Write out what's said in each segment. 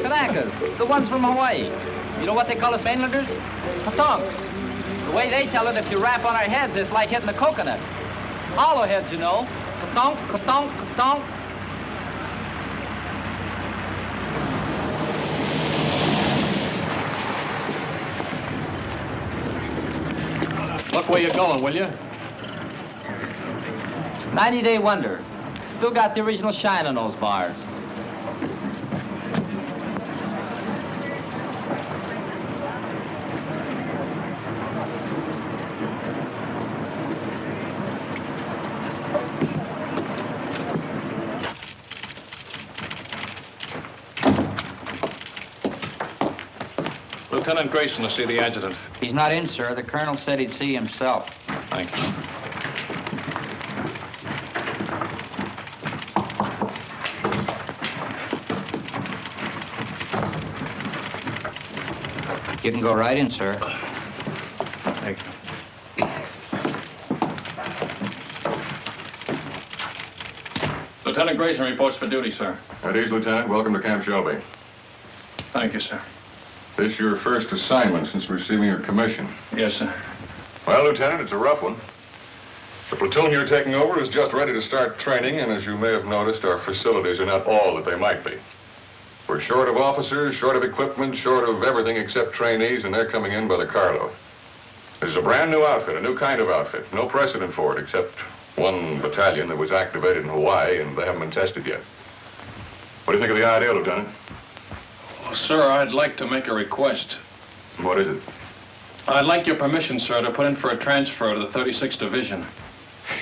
Kanakas, the ones from Hawaii. You know what they call us mainlanders? Patonks. The way they tell it, if you rap on our heads, it's like hitting a coconut. Hollow heads, you know. Katonk, katonk, katonk. Look where you're going, will you? 90-day wonder. Still got the original shine on those bars. Lieutenant Grayson to see the adjutant. He's not in, sir. The colonel said he'd see himself. Thank you. You can go right in, sir. Thank you. Lieutenant Grayson reports for duty, sir. At ease, Lieutenant. Welcome to Camp Shelby. Thank you, sir. This your first assignment since receiving your commission? Yes, sir. Well, Lieutenant, it's a rough one. The platoon you're taking over is just ready to start training, and as you may have noticed, our facilities are not all that they might be. We're short of officers, short of equipment, short of everything except trainees, and they're coming in by the carload. This is a brand new outfit, a new kind of outfit. No precedent for it except one battalion that was activated in Hawaii, and they haven't been tested yet. What do you think of the idea, Lieutenant? Well, sir, I'd like to make a request. What is it? I'd like your permission, sir, to put in for a transfer to the 36th Division.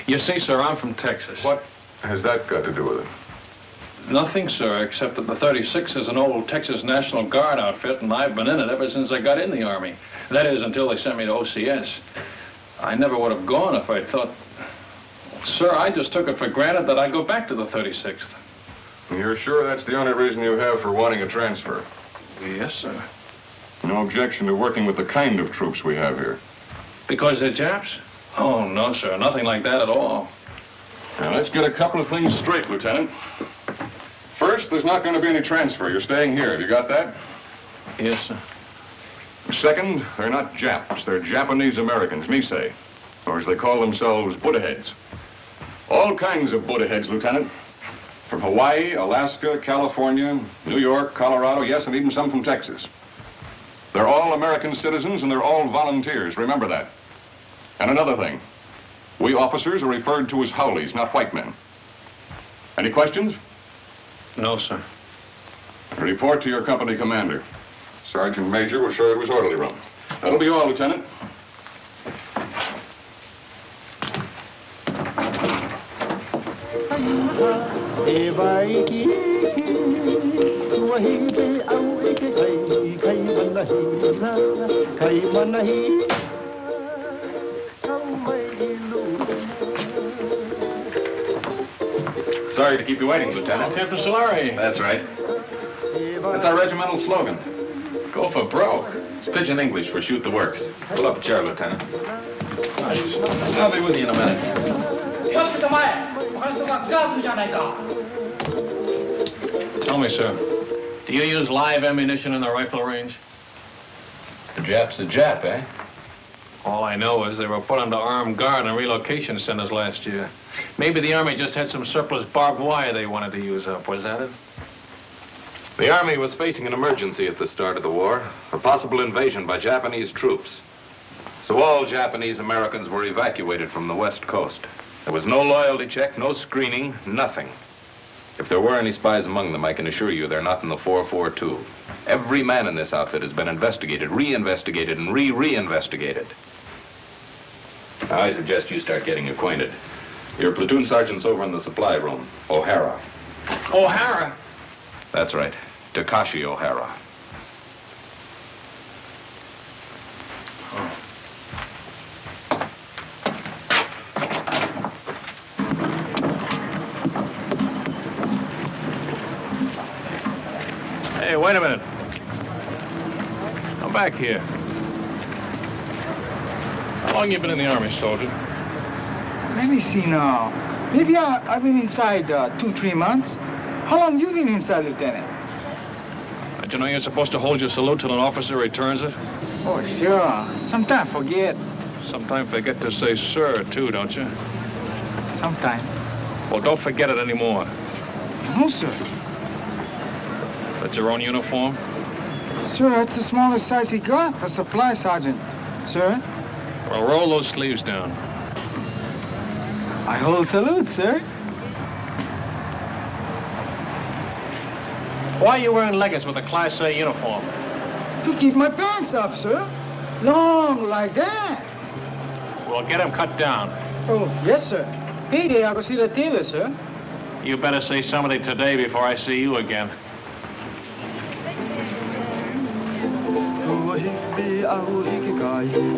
You see, sir, I'm from Texas. What has that got to do with it? Nothing, sir, except that the 36th is an old Texas National Guard outfit, and I've been in it ever since I got in the Army. That is, until they sent me to OCS. I never would have gone if I'd thought... Sir, I just took it for granted that I'd go back to the 36th. You're sure that's the only reason you have for wanting a transfer? Yes, sir. No objection to working with the kind of troops we have here? Because they're Japs? Oh, no, sir, nothing like that at all. Now, let's get a couple of things straight, Lieutenant. First, there's not going to be any transfer. You're staying here. Have you got that? Yes, sir. Second, they're not Japs. They're Japanese Americans, Nisei. Or as they call themselves, Buddha heads. All kinds of Buddha heads, Lieutenant. From Hawaii, Alaska, California, New York, Colorado, yes, and even some from Texas. They're all American citizens, and they're all volunteers. Remember that. And another thing. We officers are referred to as Howleys, not white men. Any questions? No, sir. Report to your company commander. Sergeant Major will show you to his orderly room. That'll be all, Lieutenant. Sorry to keep you waiting, Lieutenant. Captain Solari. That's right. That's our regimental slogan. Go for broke. It's pidgin English for shoot the works. Pull up a chair, Lieutenant. I'll be with you in a minute. Tell me, sir, do you use live ammunition in the rifle range? The Jap's a Jap, eh? All I know is they were put under armed guard in relocation centers last year. Maybe the Army just had some surplus barbed wire they wanted to use up. Was that it? The Army was facing an emergency at the start of the war, a possible invasion by Japanese troops. So all Japanese Americans were evacuated from the West Coast. There was no loyalty check, no screening, nothing. If there were any spies among them, I can assure you they're not in the 442. Every man in this outfit has been investigated, reinvestigated, and reinvestigated. Now, I suggest you start getting acquainted. Your platoon sergeant's over in the supply room, O'Hara. O'Hara? That's right, Takashi O'Hara. Hey, wait a minute. back here. How long you been in the Army, soldier? Let me see now. Maybe I've been inside 2-3 months. How long you been inside, Lieutenant? Don't you know you're supposed to hold your salute till an officer returns it? Oh, sure. Sometimes forget. Sometimes forget to say sir, too, don't you? Sometimes. Well, don't forget it anymore. No, sir. That's your own uniform? Sir, it's the smallest size we got. A supply sergeant. Sir? Well, roll those sleeves down. I hold salute, sir. Why are you wearing leggings with a Class A uniform? To keep my pants up, sir. Long like that. Well, get them cut down. Oh, yes, sir. Hey there, I'll go see the tailor, sir. You better see somebody today before I see you again.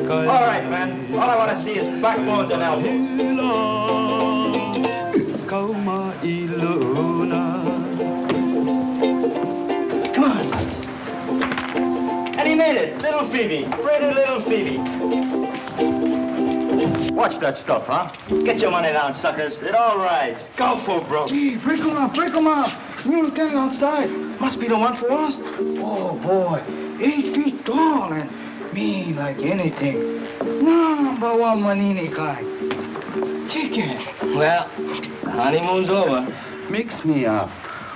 All right, man. All I want to see is backbones and elbows. Come on. And he made it. Little Phoebe. Pretty little Phoebe. Watch that stuff, huh? Get your money down, suckers. It all rides. Go for broke. Gee, break 'em up, break 'em up. New lieutenant outside. Must be the one for us. Oh, boy. 8 feet tall and mean like anything. Number one Manini guy. Chicken. Well, the honeymoon's over. Mix me up.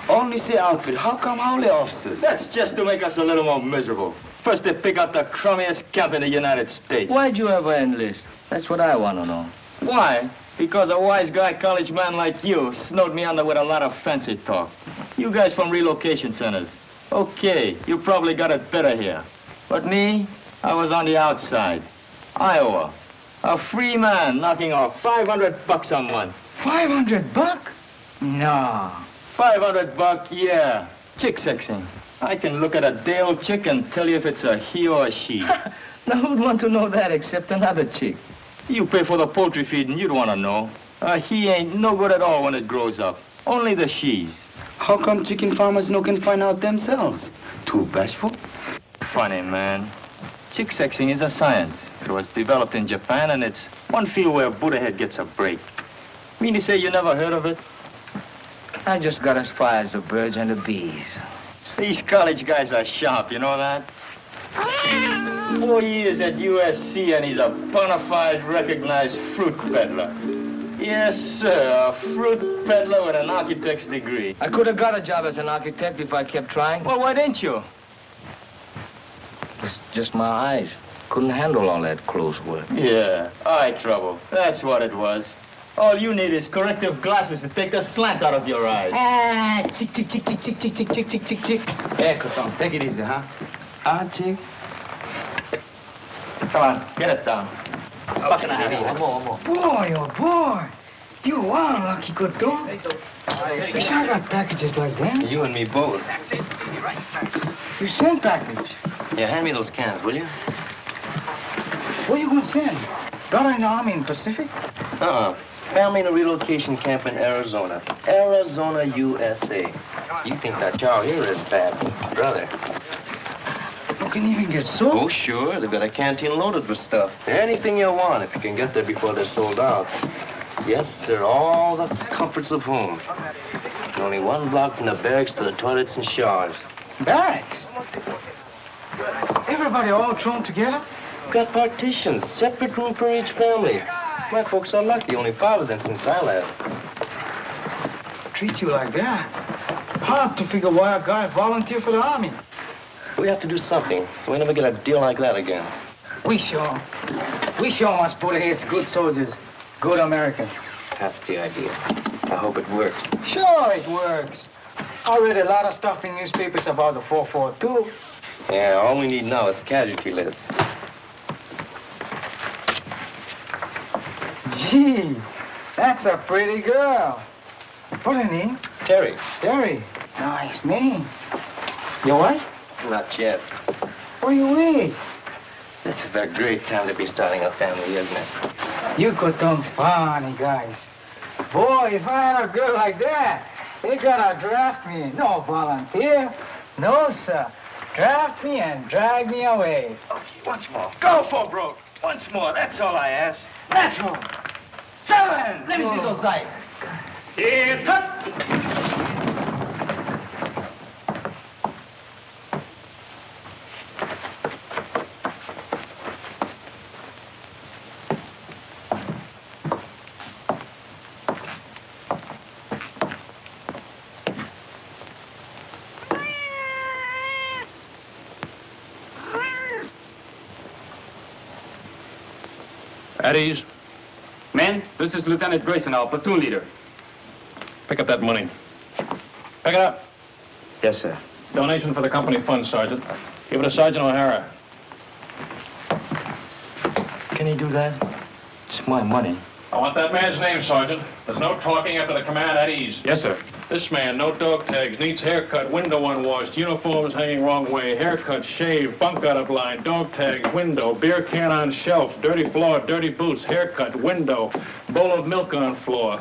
Only say outfit. How come hourly officers? That's just to make us a little more miserable. First they pick out the crummiest camp in the United States. Why'd you ever enlist? That's what I want to know. Why? Because a wise guy college man like you snowed me under with a lot of fancy talk. You guys from relocation centers. Okay, you probably got it better here. But me, I was on the outside. Iowa. A free man knocking off $500 a month. $500? No. $500, yeah. Chick sexing. I can look at a day-old chick and tell you if it's a he or a she. Now, who'd want to know that except another chick? You pay for the poultry feed and you'd want to know. He ain't no good at all when it grows up. Only the she's. How come chicken farmers no can find out themselves? Too bashful? Funny, man. Chick sexing is a science. It was developed in Japan, and it's one field where Buddha-head gets a break. Mean to say you never heard of it? I just got as far as the birds and the bees. These college guys are sharp, you know that? 4 years at USC, and he's a bona fide recognized fruit peddler. Yes, sir, a fruit peddler with an architect's degree. I could have got a job as an architect if I kept trying. Well, why didn't you? It's just my eyes. Couldn't handle all that close work. Yeah, eye trouble. That's what it was. All you need is corrective glasses to take the slant out of your eyes. Ah, chick, chick, chick, chick, chick, chick, chick, chick, chick, chick, chick. Hey, Katon, take it easy, huh? Chick. Come on, get it down. Buck and a half. Boy, oh, boy. You are lucky, good dog. Wish I got packages like that. You and me both. You send package. Yeah, hand me those cans, will you? Where you gonna send? Brother in the Army in Pacific? Family in a relocation camp in Arizona. Arizona, USA. You think that chow here is bad, brother? You can even get soap? Oh, sure. They've got a canteen loaded with stuff. Anything you want if you can get there before they're sold out. Yes, sir. All the comforts of home. And only one block from the barracks to the toilets and showers. Barracks? Everybody all thrown together? Got partitions. Separate room for each family. My folks are lucky. Only 5 of them since I left. Treat you like that? Hard to figure why a guy volunteered for the Army. We have to do something so we never get a deal like that again. We sure must put heads good soldiers, good Americans. That's the idea. I hope it works. Sure it works. I read a lot of stuff in newspapers about the 442. Yeah, all we need now is casualty lists. Gee, that's a pretty girl. What's her name? Terry. Terry. Nice name. Your wife? Not yet. Where you with? This is a great time to be starting a family, isn't it? You Koton's funny guys. Boy, if I had a girl like that, they gotta draft me. No volunteer. No, sir. Draft me and drag me away. Once more. Go for broke. Once more. That's all I ask. That's all. 7. Let me see those dice. Here, cut. At ease. Men, this is Lieutenant Grayson, our platoon leader. Pick up that money. Pick it up. Yes, sir. Donation for the company fund, Sergeant. Give it to Sergeant O'Hara. Can he do that? It's my money. I want that man's name, Sergeant. There's no talking after the command at ease. Yes, sir. This man, no dog tags, needs haircut, window unwashed, uniforms hanging wrong way, haircut, shave, bunk out of line, dog tags, window, beer can on shelf, dirty floor, dirty boots, haircut, window, bowl of milk on floor,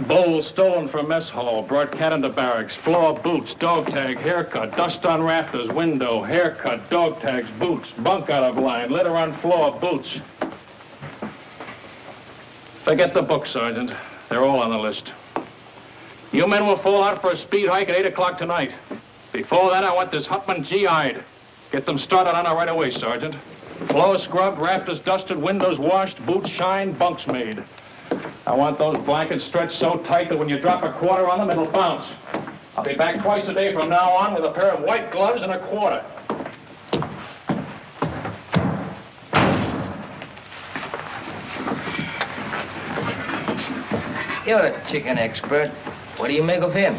bowl stolen from mess hall, brought cat into barracks, floor, boots, dog tag, haircut, dust on rafters, window, haircut, dog tags, boots, bunk out of line, litter on floor, boots. Forget the book, Sergeant. They're all on the list. You men will fall out for a speed hike at 8 o'clock tonight. Before that, I want this hutman GI'd. Get them started on it right away, Sergeant. Floors scrubbed, rafters dusted, windows washed, boots shined, bunks made. I want those blankets stretched so tight that when you drop a quarter on them, it'll bounce. I'll be back twice a day from now on with a pair of white gloves and a quarter. You're a chicken expert. What do you make of him?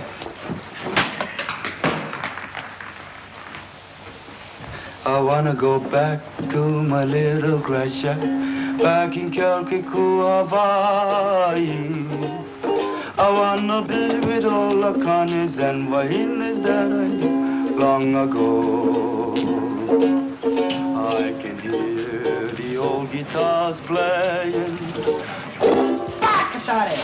I wanna go back to my little grass shack back in Calcutta, Hawaii. I wanna be with all the Connies and Wahinas that I knew long ago. I can hear the old guitars playing. Back, Sorry.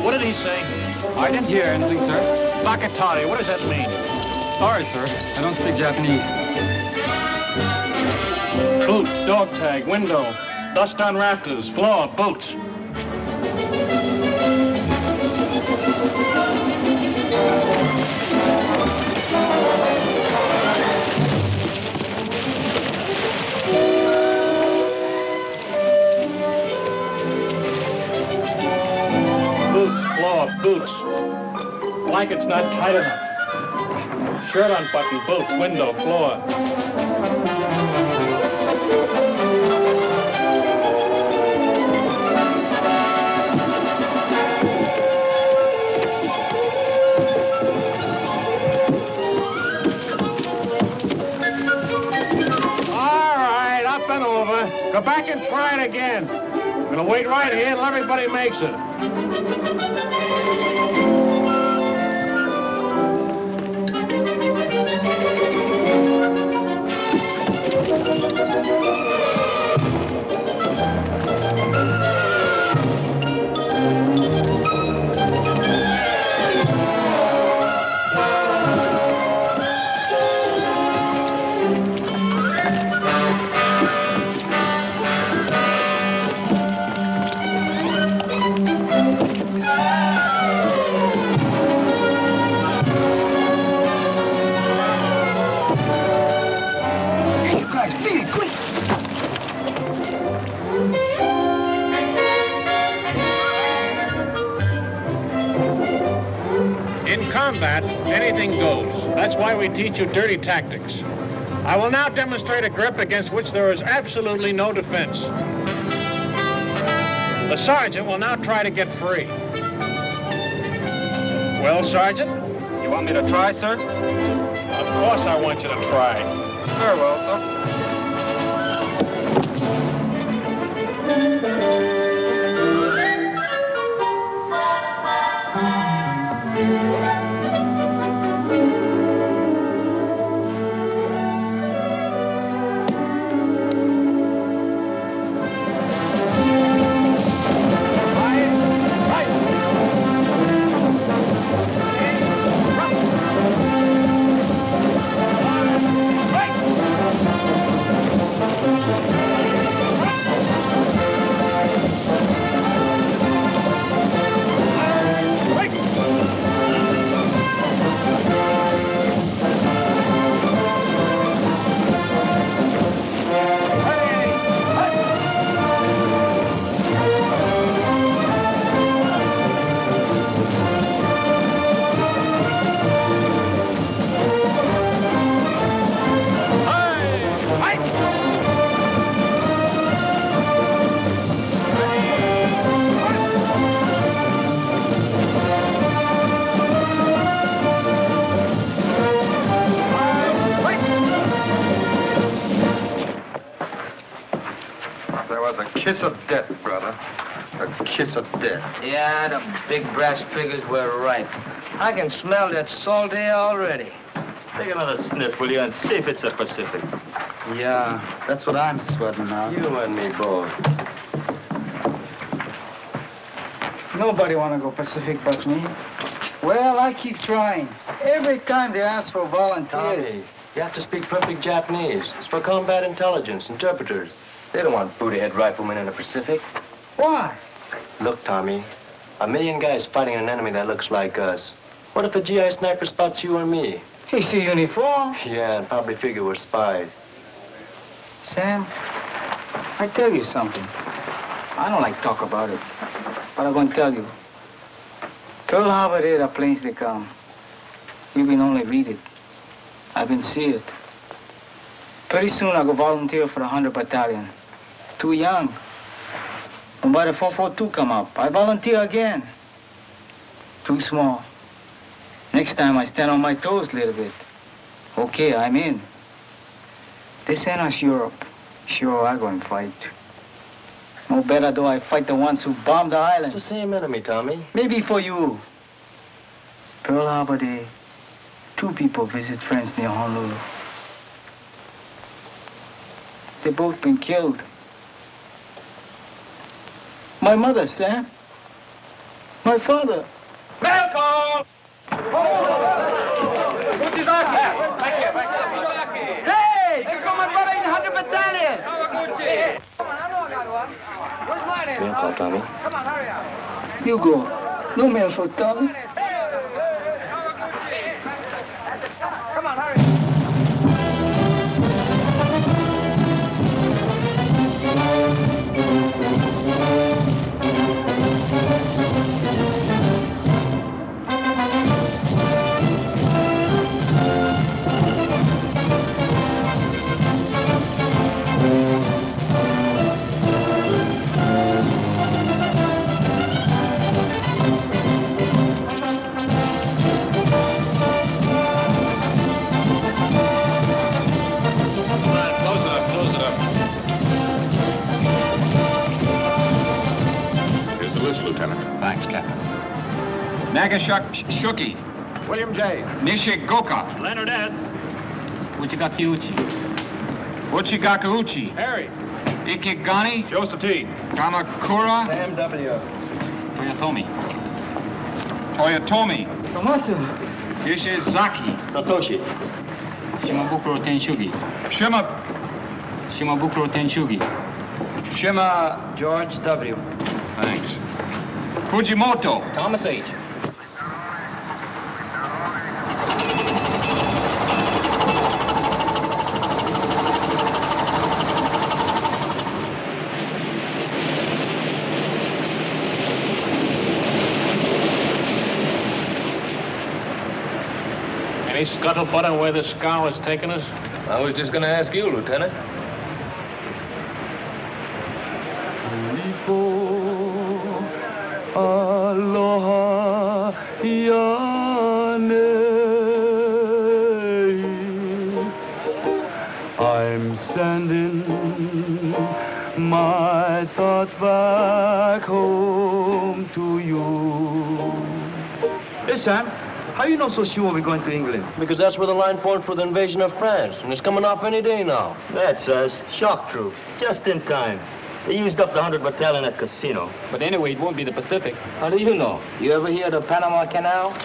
What did he say? I didn't hear anything, sir. Bakatari, what does that mean? Sorry, sir. I don't speak Japanese. Boots, dog tag, window, dust on rafters, floor, boots. Boots. Blanket's not tight enough. Shirt unbuttoned, boots, window, floor. All right, up and over. Go back and try it again. I'm gonna wait right here until everybody makes it. Anything goes. That's why we teach you dirty tactics. I will now demonstrate a grip against which there is absolutely no defense. The sergeant will now try to get free. Well, Sergeant? You want me to try, sir? Of course I want you to try. Very well, sir. of death, brother. A kiss of death. Yeah, the big brass figures were right. I can smell that salt air already. Take another sniff, will you, and see if it's a Pacific. Yeah, that's what I'm sweating now. You and me both. Nobody want to go Pacific but me. Well, I keep trying. Every time they ask for volunteers. Tommy, you have to speak perfect Japanese. It's for combat intelligence, interpreters. They don't want booty-head riflemen in the Pacific. Why? Look, Tommy, 1 million guys fighting an enemy that looks like us. What if a GI sniper spots you or me? He see uniform. Yeah, and probably figure we're spies. Sam, I tell you something. I don't like talk about it, but I'm going to tell you. Pearl Harbor there, the planes they come. We've been only read it. I've been see it. Pretty soon I go volunteer for the 100 Battalion. Too young. And by the 442 come up, I volunteer again. Too small. Next time I stand on my toes a little bit. Okay, I'm in. This ain't us Europe. Sure, I go and fight. No better do I fight the ones who bombed the island. It's the same enemy, Tommy. Maybe for you. Pearl Harbor Day, 2 people visit friends near Honolulu. They both been killed. My mother, Sam. My father. Welcome! Hey! Here come my brother in the 100 Battalion! Mail call, Tommy. You go. No mail for Tommy. Nagashuki. William J. Nishigoka. Leonard S. Uchigakiuchi. Uchigakauchi. Harry. Ikigani. Joseph T. Kamakura. Sam W. Toyotomi. Toyotomi. Tomatsu. Ishizaki. Satoshi. Shimabukuro Tenshugi. Shima. Shimabukuro Tenshugi. Shima. George W. Thanks. Fujimoto. Thomas H. Any scuttlebutt on where this scow has taken us? I was just going to ask you, Lieutenant. Aloha Yane. I'm sending my thoughts back home to you. Hey, Sam. How you know so sure we're going to England? Because that's where the line formed for the invasion of France, and it's coming off any day now. That's us. Shock troops. Just in time. They used up the 100 Battalion at Casino. But anyway, it won't be the Pacific. How do you know? You ever hear the Panama Canal?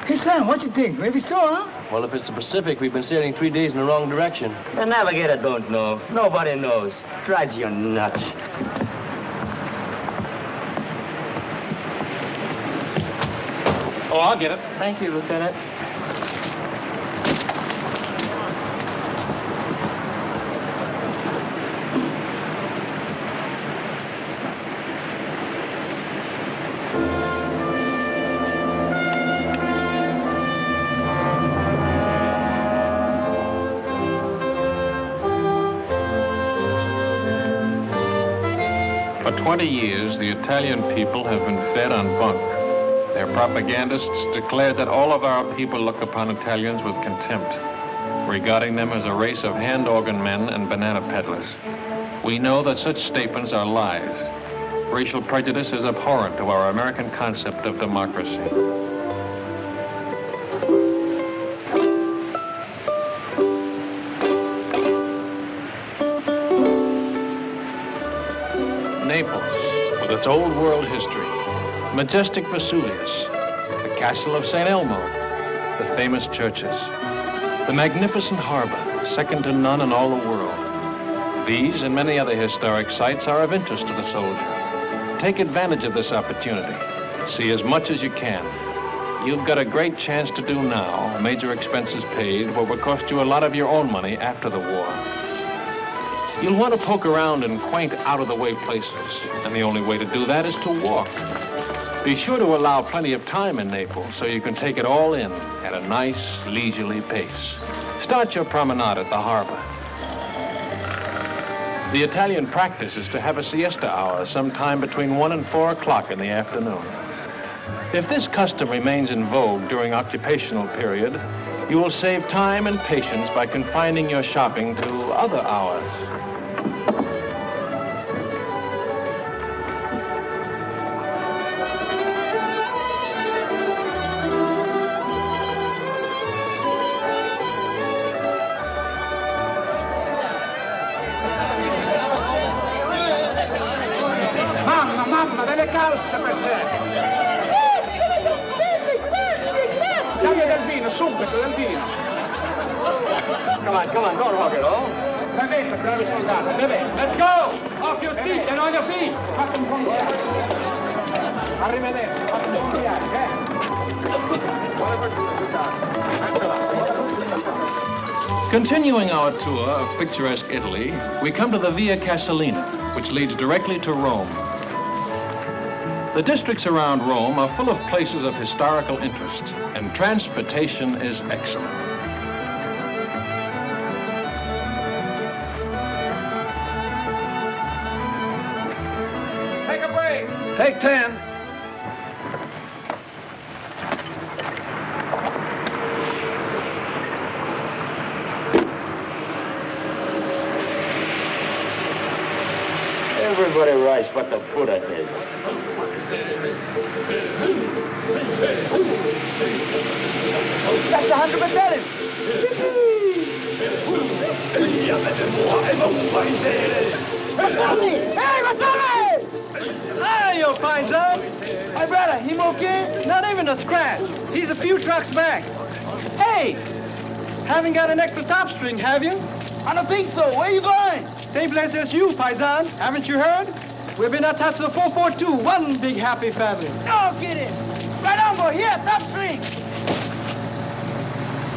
Hey, Sam, what you think? Maybe so, huh? Well, if it's the Pacific, we've been sailing 3 days in the wrong direction. The navigator don't know. Nobody knows. Drives you nuts. Oh, I'll get it. Thank you, Lieutenant. For 20 years, the Italian people have been fed on bunk. Their propagandists declared that all of our people look upon Italians with contempt, regarding them as a race of hand organ men and banana peddlers. We know that such statements are lies. Racial prejudice is abhorrent to our American concept of democracy. Naples, with its old world history, majestic Vesuvius, the castle of St. Elmo, the famous churches, the magnificent harbor, second to none in all the world. These and many other historic sites are of interest to the soldier. Take advantage of this opportunity. See as much as you can. You've got a great chance to do now, major expenses paid, what will cost you a lot of your own money after the war. You'll want to poke around in quaint, out-of-the-way places, and the only way to do that is to walk. Be sure to allow plenty of time in Naples so you can take it all in at a nice, leisurely pace. Start your promenade at the harbor. The Italian practice is to have a siesta hour sometime between 1 and 4 o'clock in the afternoon. If this custom remains in vogue during occupational period, you will save time and patience by confining your shopping to other hours. Mamma, delle calze per te! Dammi del vino, subito, del vino! Come on, don't hog it all. Bevete, bravi soldati, bevete! Let's go! Occhio sticcia, non ho qui! Fate un buon viaggio! Arrivederci, fate un buon viaggio, Continuing our tour of picturesque Italy, we come to the Via Casalina, which leads directly to Rome. The districts around Rome are full of places of historical interest, and transportation is excellent. Take a break! Take 10. Everybody writes what the Buddha did. That's 100 battalion! Hey, Matone! Hey, you paisan! My brother, him okay? Not even a scratch. He's a few trucks back. Hey! Haven't got an extra top string, have you? I don't think so. Where are you going? Same place as you, paisan. Haven't you heard? We've been attached to the 442, one big happy family. No kidding. Right on, boy. Here, top string.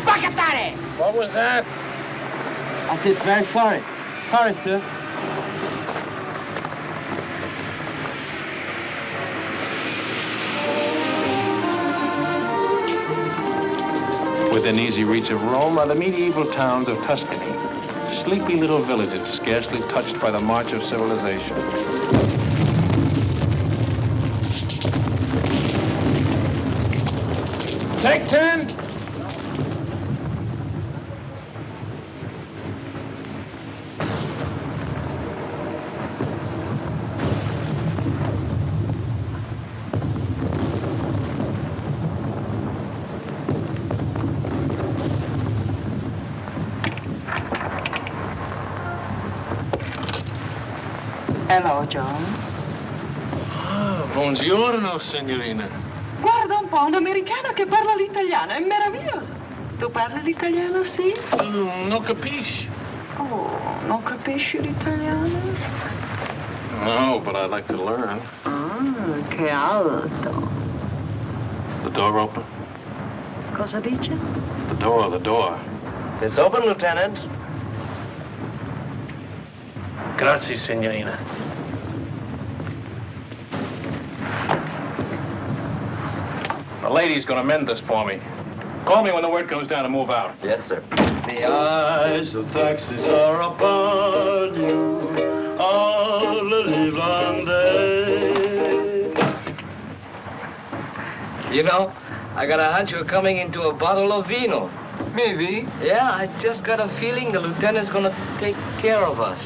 Bacatare! What was that? I said, very sorry. Sorry, sir. Within easy reach of Rome are the medieval towns of Tuscany. Sleepy little villages, scarcely touched by the march of civilization. Take 10. Hello, John. Ah, buongiorno, signorina. Guarda un po', un americano che parla l'italiano, è meraviglioso. Tu parli l'italiano, sì? Non capisci. Oh, non capisci l'italiano? No, but I'd like to learn. Ah, che alto. The door open? Cosa dice? The door. It's open, Lieutenant. Grazie, signorina. The lady's gonna mend this for me. Call me when the word comes down to move out. Yes, sir. The eyes of taxis are upon you all the livelong day. You know, I got a hunch you're coming into a bottle of vino. Maybe. Yeah, I just got a feeling the lieutenant's gonna take care of us.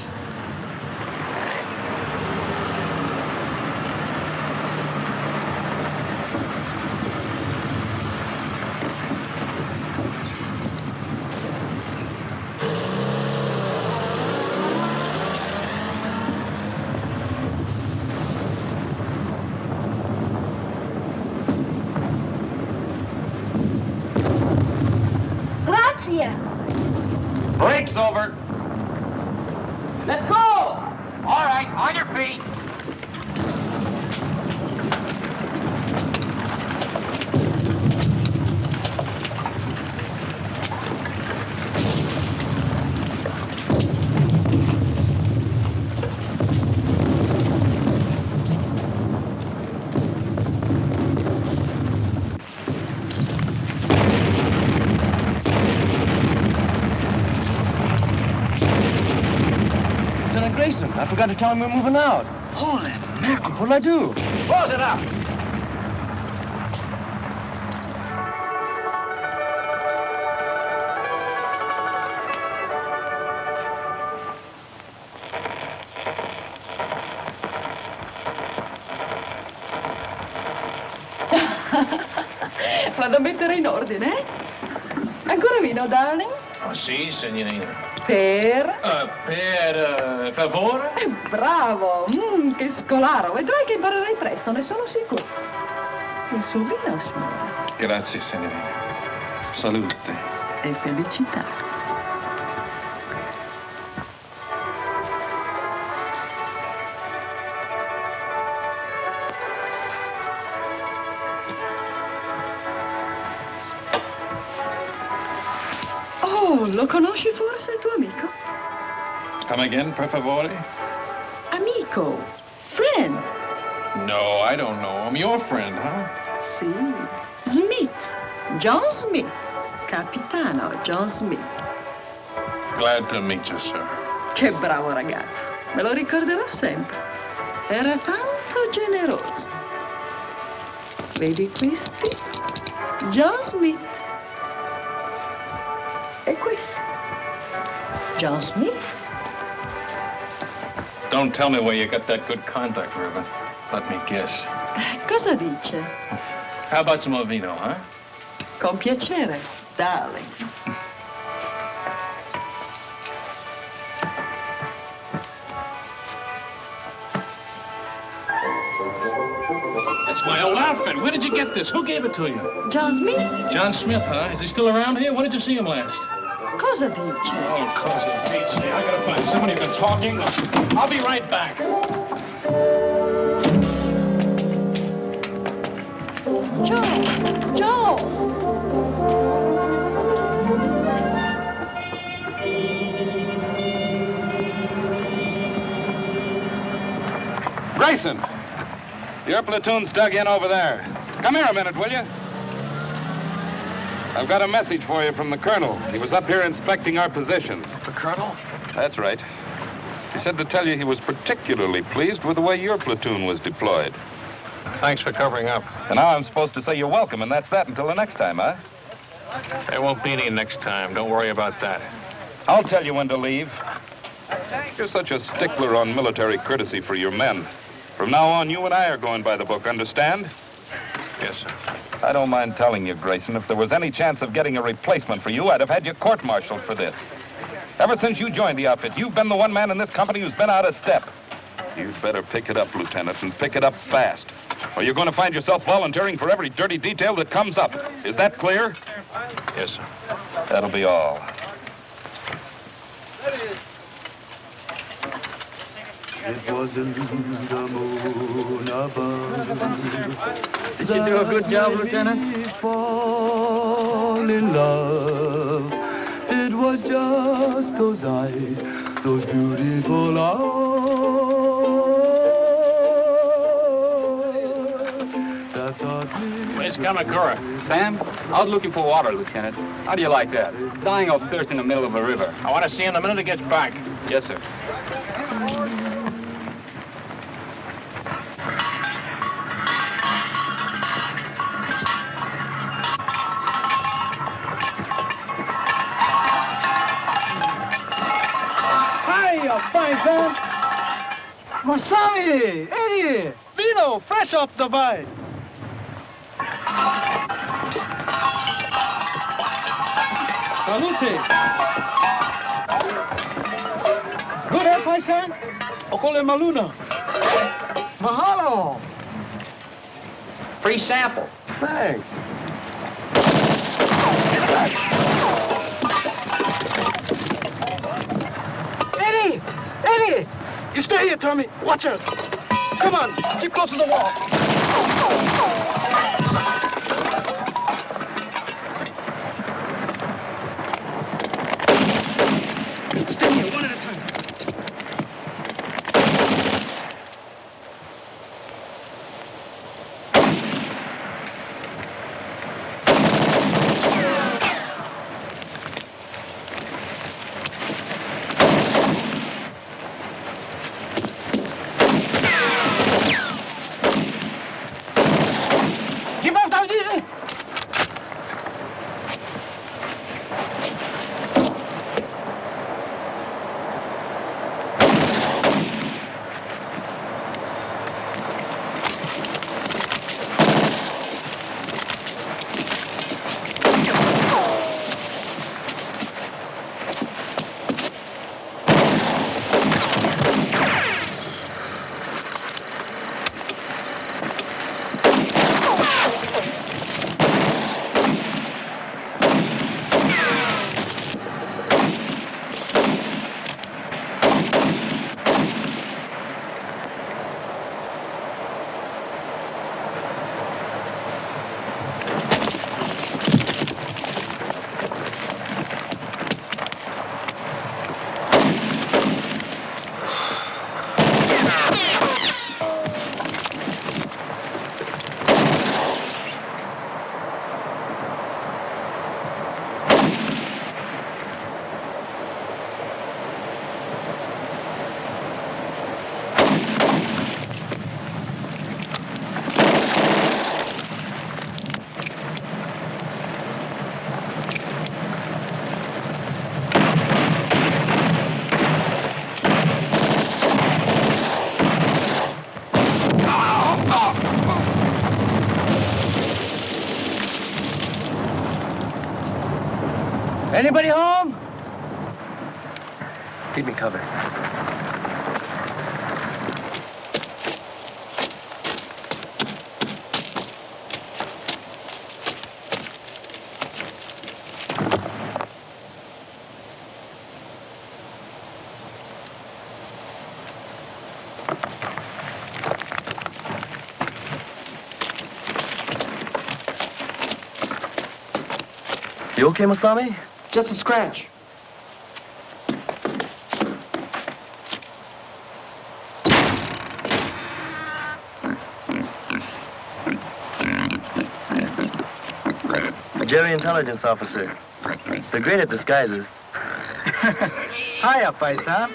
got to tell him we're moving out. Holy mackerel. What'll I do? Close it up. Vado a mettere in ordine, eh? Ancora vino, darling? Oh, sì, signorina. Per? Per favore? Bravo! Che scolaro! Vedrai che imparerai presto, ne sono sicuro. Il suo vino, signore. Grazie, signorina. Salute. E felicità. Oh, lo conosci forse, il tuo amico? Come again, per favore? Amico. Friend. No, I don't know him. Your friend, huh? Sì. Smith. John Smith. Capitano John Smith. Glad to meet you, sir. Che bravo ragazzo. Me lo ricorderò sempre. Era tanto generoso. Vedi questi? John Smith. E questo? John Smith. Don't tell me where you got that good contact, Reuben. Let me guess. Cosa dice? How about some more vino, huh? Con piacere, darling. That's my old outfit. Where did you get this? Who gave it to you? John Smith? John Smith, huh? Is he still around here? When did you see him last? Cosa dice? Oh, cosa dice. I gotta find somebody who's been talking. I'll be right back. Joe! Grayson, your platoon's dug in over there. Come here a minute, will you? I've got a message for you from the colonel. He was up here inspecting our positions. The colonel? That's right. He said to tell you he was particularly pleased with the way your platoon was deployed. Thanks for covering up. And now I'm supposed to say you're welcome, and that's that until the next time, huh? There won't be any next time. Don't worry about that. I'll tell you when to leave. You're such a stickler on military courtesy for your men. From now on, you and I are going by the book, understand? Yes, sir. I don't mind telling you, Grayson, if there was any chance of getting a replacement for you, I'd have had you court-martialed for this. Ever since you joined the outfit, you've been the one man in this company who's been out of step. You'd better pick it up, Lieutenant, and pick it up fast. Or you're going to find yourself volunteering for every dirty detail that comes up. Is that clear? Yes, sir. That'll be all. It wasn't the moon above. Did you do a good job, Lieutenant? Fall in love. It was just those eyes, those beautiful eyes that taught me. Where's Kamakura? Sam, out looking for water, Lieutenant. How do you like that? Dying of thirst in the middle of a river. I want to see him the minute he gets back. Yes, sir. Fine, Sam. Masami, Eddie, Vino, fresh off the vine. Salute. Good, eh, paisan? Okole maluna. Mahalo. Free sample. Thanks. Eddie! You stay here, Tommy. Watch out. Come on, keep close to the wall. Stay here, one at a time. Anybody home? Keep me covered. You okay, Masami? Just a scratch. A Jerry intelligence officer. They're great at disguises. Hiya, Paisan.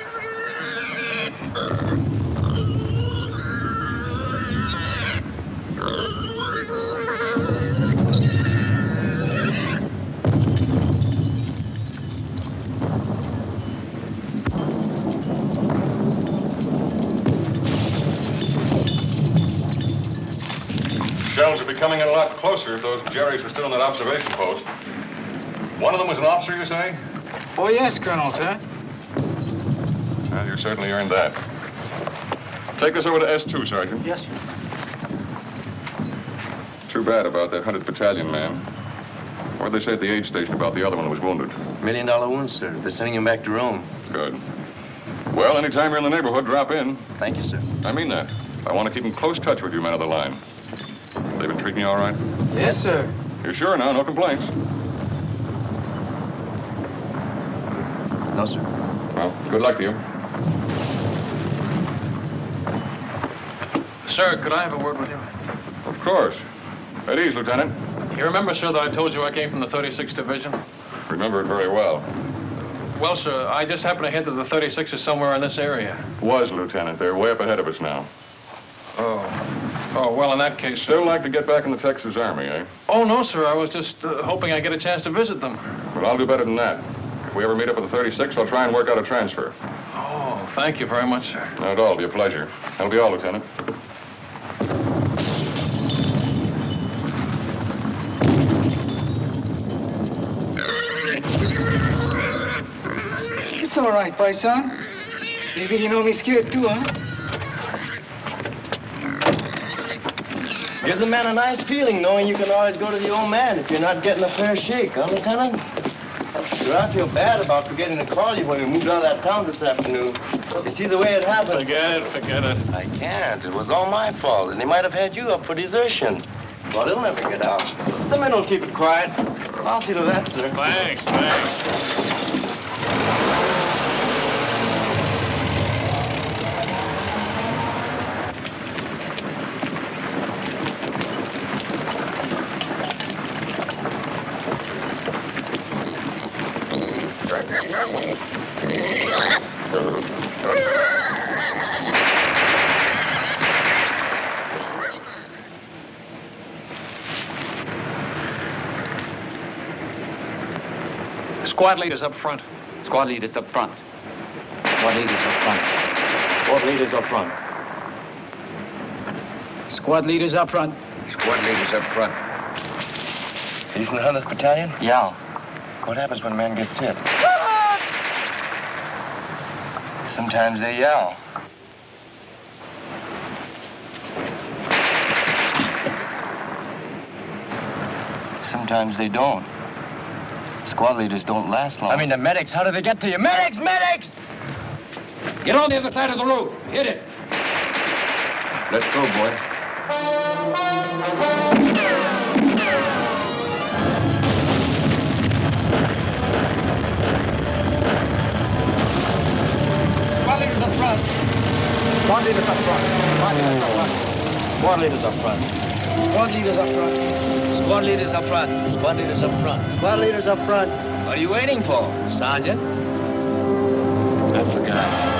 Shells are becoming a lot closer if those Jerrys were still in that observation post. One of them was an officer, you say? Oh, yes, Colonel, sir. Well, you certainly earned that. Take this over to S2, Sergeant. Yes, sir. Too bad about that 100th Battalion man. What'd they say at the aid station about the other one who was wounded? $1 million wound, sir. They're sending him back to Rome. Good. Well, anytime you're in the neighborhood, drop in. Thank you, sir. I mean that. I want to keep in close touch with you men of the line. They've been treating you all right? Yes, sir. You're sure now? No complaints? No, sir. Well, good luck to you. Sir, could I have a word with you? Of course. At ease, Lieutenant. You remember, sir, that I told you I came from the 36th Division? Remember it very well. Well, sir, I just happened to hint that the 36th is somewhere in this area. Was, Lieutenant. They're way up ahead of us now. Oh, well, in that case... Still like to get back in the Texas Army, eh? Oh, no, sir. I was just hoping I'd get a chance to visit them. Well, I'll do better than that. If we ever meet up with the 36th, I'll try and work out a transfer. Oh, thank you very much, sir. Not at all. It'll be a pleasure. That'll be all, Lieutenant. It's all right, Paisan. Maybe you know me scared too, huh? Gives a man a nice feeling knowing you can always go to the old man if you're not getting a fair shake, huh, Lieutenant? Sure, I feel bad about forgetting to call you when we moved out of that town this afternoon. You see the way it happened? Forget it. I can't. It was all my fault, and they might have had you up for desertion. But he'll never get out. The men will keep it quiet. I'll see to that, sir. Thanks. Squad leaders up front. Squad leaders up front. Squad leaders up front. Squad leaders up front. Squad leaders up front. Squad leaders up front. Are you from the 100th Battalion? Yeah. What happens when a man gets hit? Sometimes they yell. Sometimes they don't. Squad leaders don't last long. I mean, the medics, how do they get to you? Medics! Get on the other side of the road. Hit it. Let's go, boy. Squad leaders up front. Squad leaders up front. Squad leaders up front. Squad leaders up front. Squad leaders up front. Squad leaders up front. Squad leaders up front. What are you waiting for, Sergeant? I forgot.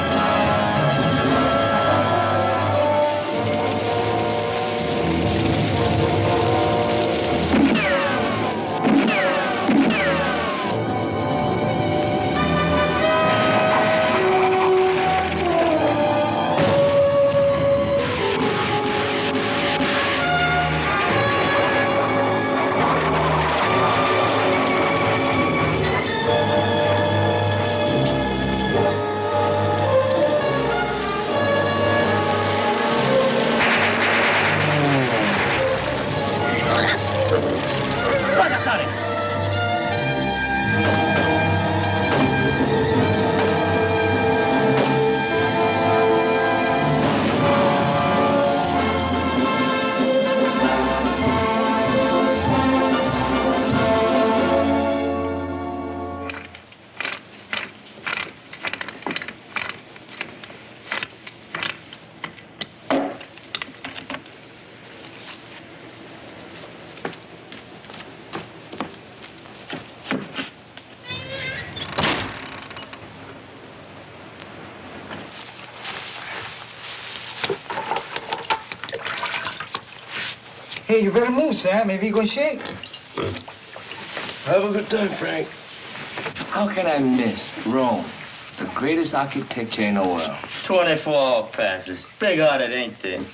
Okay, you better move, Sam. Maybe you're going to shake. Have a good time, Frank. How can I miss Rome? The greatest architecture in the world. 24-hour passes. Big-hearted, ain't they?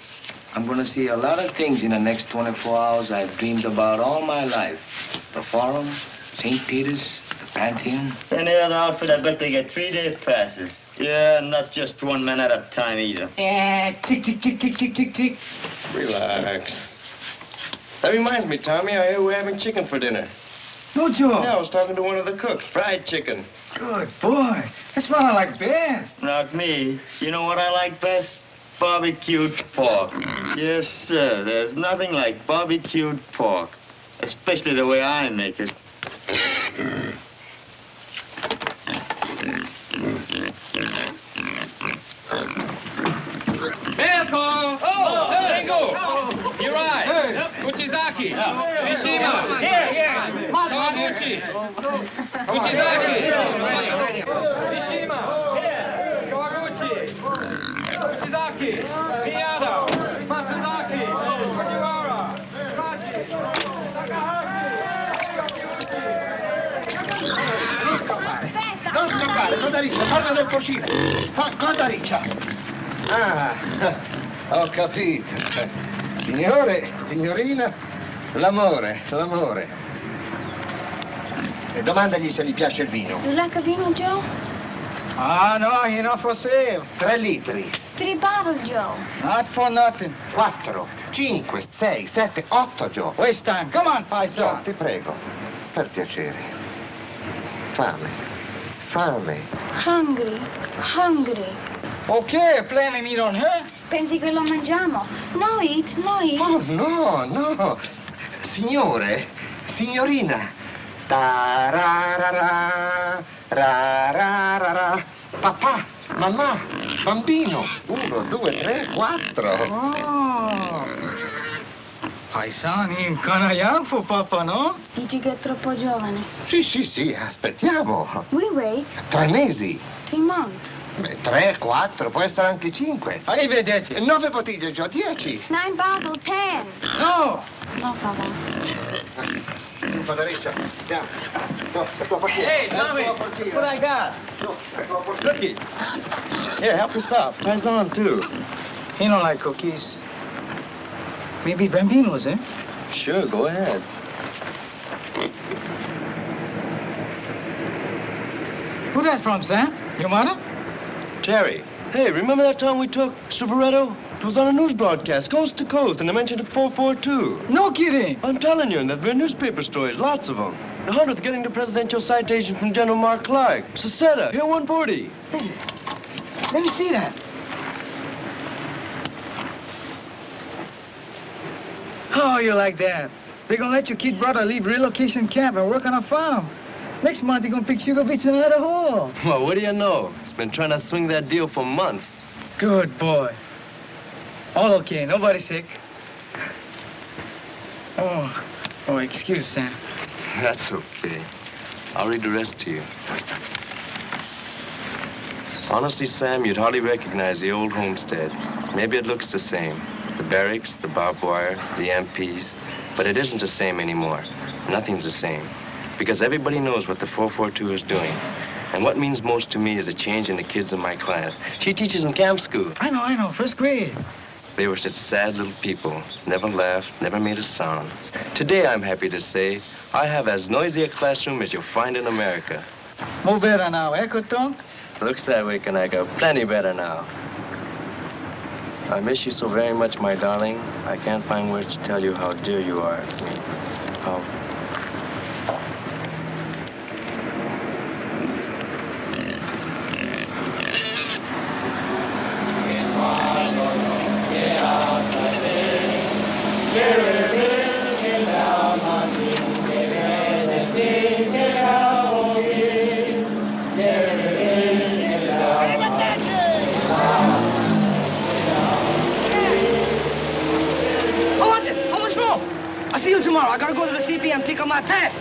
I'm going to see a lot of things in the next 24 hours I've dreamed about all my life. The Forum, St. Peter's, the Pantheon. Any other outfit, I bet they get 3-day passes. Yeah, not just one man at a time either. Tick, tick, tick, tick, tick, tick, tick. Relax. That reminds me, Tommy, I hear we're having chicken for dinner. No, Joe. Yeah, I was talking to one of the cooks. Fried chicken. Good boy. That's what I like best. Not me. You know what I like best? Barbecued pork. Yes, sir. There's nothing like barbecued pork. Especially the way I make it. Welcome! Oh, Ringo! You're right. Kuchizaki. Mishima. Here. Kawaguchi. Kuchizaki. Mishima. Kawaguchi. Kuchizaki. Miyada. Matsuzaki. Fujiwara. Kachi. Non scappare, cosa riccia? Parla del porcino. Cosa riccia? Ah, ho capito. Signore, signorina, l'amore. E domandagli se gli piace il vino. You like a vino, Joe? Ah, no, you're not for sale. 3 litri. 3 bottles, Joe. Not for nothing. 4, 5, 6, 7, 8, Joe. Waste time. Come on, Joe, paisa. ti prego, per piacere. Fame. Hungry. Okay, plenty meat on her. Pensi che lo mangiamo? No eat. Oh, no. Signore, signorina. Ta-ra-ra-ra, ra-ra-ra-ra. Papà, mamma, bambino. 1, 2, 3, 4. Oh. Paisani, kinda young for Papa, no? Dici che è troppo giovane. Sì, aspettiamo. We wait 3 mesi. 3 months. 3, 4, può essere anche 5. Arrivederci. 9 bottiglie, Joe, 10. 9 bottles, 10. No. No, Papa. Padariccia, andiamo. No, è tua partita. Hey, Tommy, what I got? Cookies. Here, help me stop. Pass on, too. He don't like cookies. Maybe Bambinos, eh? Sure, go ahead. Who that from, Sam? Your mother? Jerry. Hey, remember that time we took Superetto? It was on a news broadcast, coast to coast, and they mentioned it 442. No kidding. I'm telling you, and there've been newspaper stories, lots of them. The 100th getting the presidential citation from General Mark Clark. Sacetta, here 140. Hey, let me see that. Oh, you like that? They're gonna let your kid brother leave relocation camp and work on a farm. Next month, you're gonna pick sugar beets in another hole. Well, what do you know? He's been trying to swing that deal for months. Good boy. All okay, nobody sick. Oh, excuse, Sam. That's okay. I'll read the rest to you. Honestly, Sam, you'd hardly recognize the old homestead. Maybe it looks the same. The barracks, the barbed wire, the MPs. But it isn't the same anymore. Nothing's the same. Because everybody knows what the 442 is doing. And what means most to me is a change in the kids in my class. She teaches in camp school. I know, first grade. They were such sad little people. Never laughed, never made a sound. Today, I'm happy to say, I have as noisy a classroom as you'll find in America. More better now, eh, Kotunk? Looks that way, Kanaka. Plenty better now. I miss you so very much, my darling. I can't find words to tell you how dear you are to me. How... I'll see you tomorrow. I gotta go to the CP and pick up my test.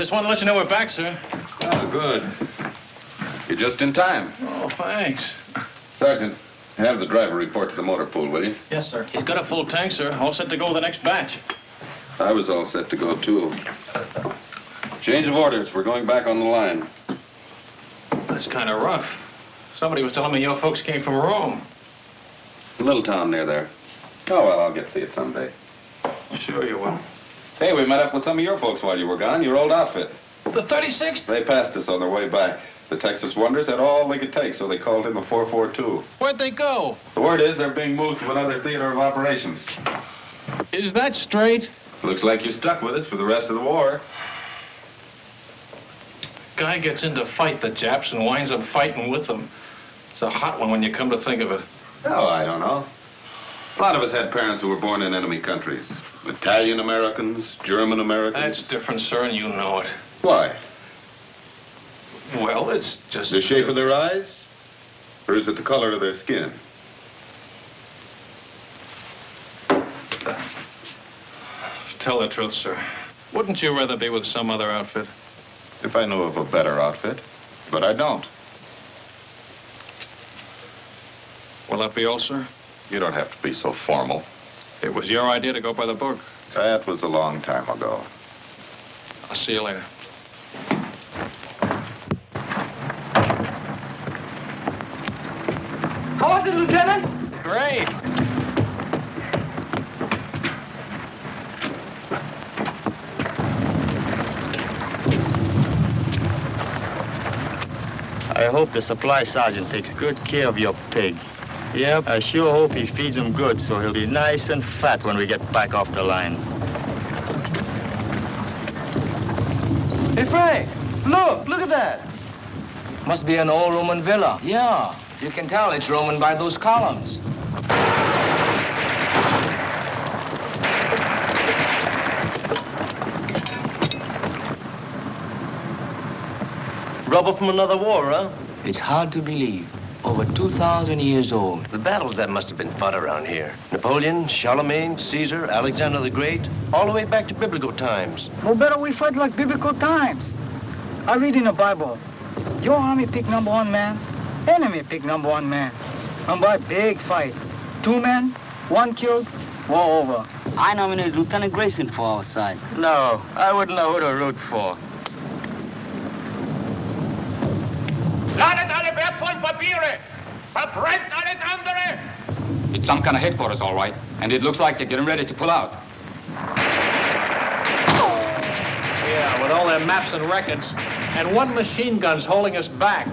just want to let you know we're back, sir. Oh, good. You're just in time. Oh, thanks. Sergeant, have the driver report to the motor pool, will you? Yes, sir. He's got a full tank, sir. All set to go with the next batch. I was all set to go, too. Change of orders. We're going back on the line. That's kind of rough. Somebody was telling me your folks came from Rome. A little town near there. Oh, well, I'll get to see it someday. Sure you will. Hey, we met up with some of your folks while you were gone. Your old outfit. The 36th? They passed us on their way back. The Texas Wonders had all they could take, so they called in the 442. Where'd they go? The word is they're being moved to another theater of operations. Is that straight? Looks like you're stuck with us for the rest of the war. Guy gets in to fight the Japs and winds up fighting with them. It's a hot one when you come to think of it. Oh, I don't know. A lot of us had parents who were born in enemy countries. Italian Americans, German Americans. That's different, sir, and you know it. Why? Well, it's just... The shape of their eyes? Or is it the color of their skin? Tell the truth, sir. Wouldn't you rather be with some other outfit? If I knew of a better outfit. But I don't. Will that be all, sir? You don't have to be so formal. It was your idea to go by the book. That was a long time ago. I'll see you later. How was it, Lieutenant? Great. I hope the supply sergeant takes good care of your pig. Yep, I sure hope he feeds him good so he'll be nice and fat when we get back off the line. Hey, Frank, look at that. Must be an old Roman villa. Yeah, you can tell it's Roman by those columns. Rubber from another war, huh? It's hard to believe. Over 2,000 years old. The battles that must have been fought around here. Napoleon, Charlemagne, Caesar, Alexander the Great, all the way back to biblical times. No better we fight like biblical times. I read in the Bible, your army pick number 1 man, enemy pick number 1 man. And by big fight, 2 men, 1 killed, war over. I nominated Lieutenant Grayson for our side. No, I wouldn't know who to root for. Ladet alle wertvollen Papiere! Verbrennt alles andere! It's some kind of headquarters, all right. And it looks like they're getting ready to pull out. Yeah, with all their maps and records. And 1 machine gun's holding us back.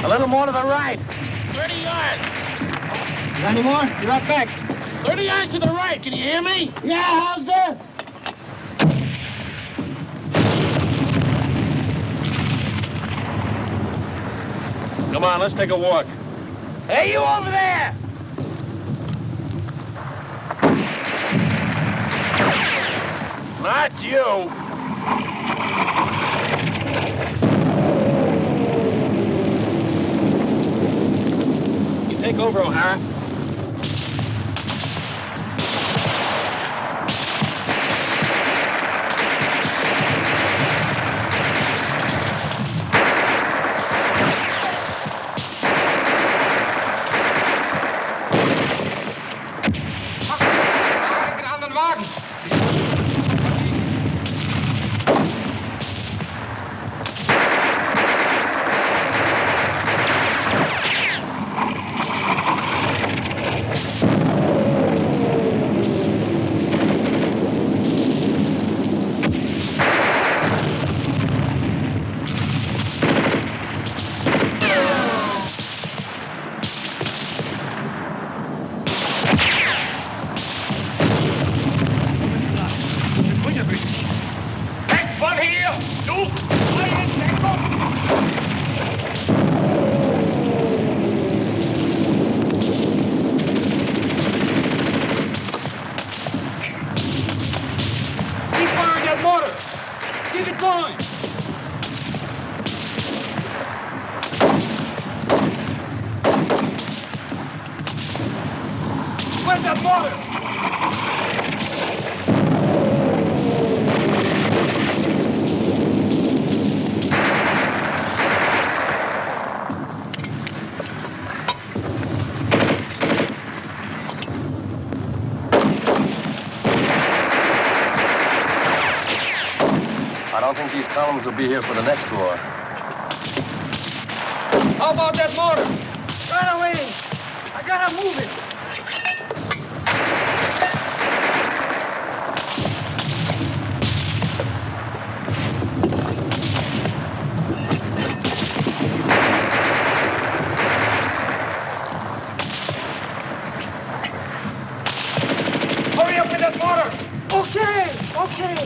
A little more to the right. 30 yards! You got any more? Be right back. 30 yards to the right, can you hear me? Yeah, how's this? Come on, let's take a walk. Hey, you over there! Not you. You take over, O'Hara. mortar! I don't think these columns will be here for the next war. How about that mortar? Right away! I gotta move it! Hurry up with that mortar! Okay! Okay!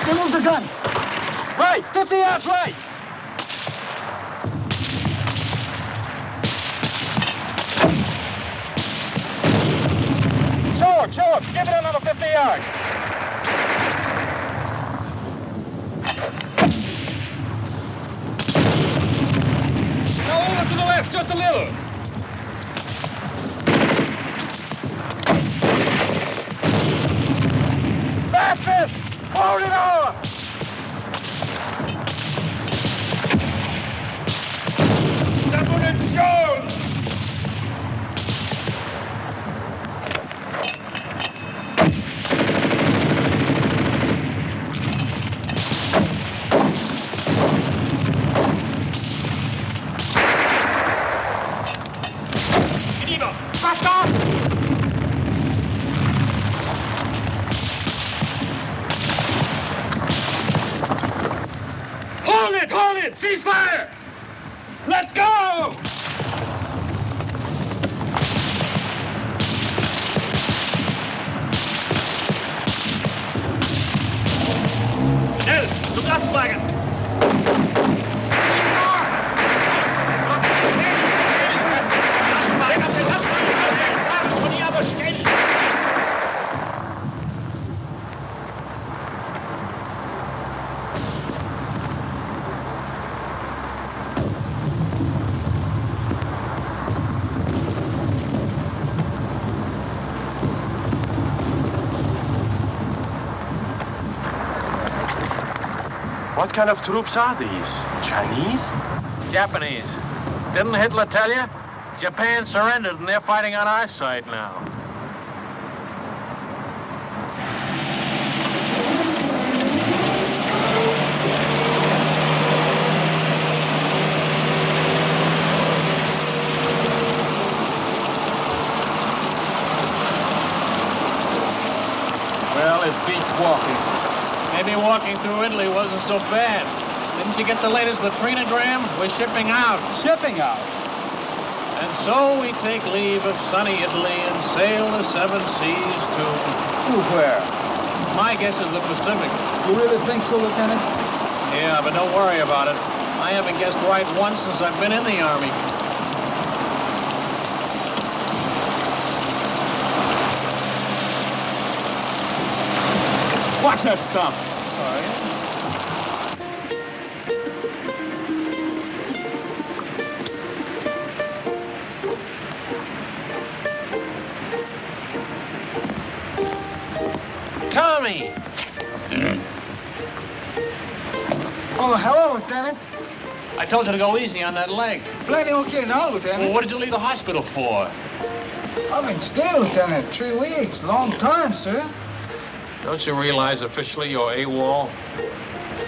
Remove the gun! Right! 50 yards right! Show it! Give it another 50 yards! Now over to the left, just a little. That's it! Hold it on! Double it shows! Hold it! Ceasefire! Let's go! Schnell, zum Lastwagen! What kind of troops are these? Chinese? Japanese. Didn't Hitler tell you? Japan surrendered and they're fighting on our side now. Well, it beats walking. Maybe walking through Italy wasn't so bad. Didn't you get the latest latrinogram? We're shipping out. Shipping out? And so we take leave of sunny Italy and sail the seven seas to... where? My guess is the Pacific. You really think so, Lieutenant? Yeah, but don't worry about it. I haven't guessed right once since I've been in the Army. Watch that stuff. Sorry. Tommy! Oh, hello, Lieutenant. I told you to go easy on that leg. Plenty okay now, Lieutenant. Well, what did you leave the hospital for? I've been staying, Lieutenant. 3 weeks. Long time, sir. Don't you realize officially you're AWOL?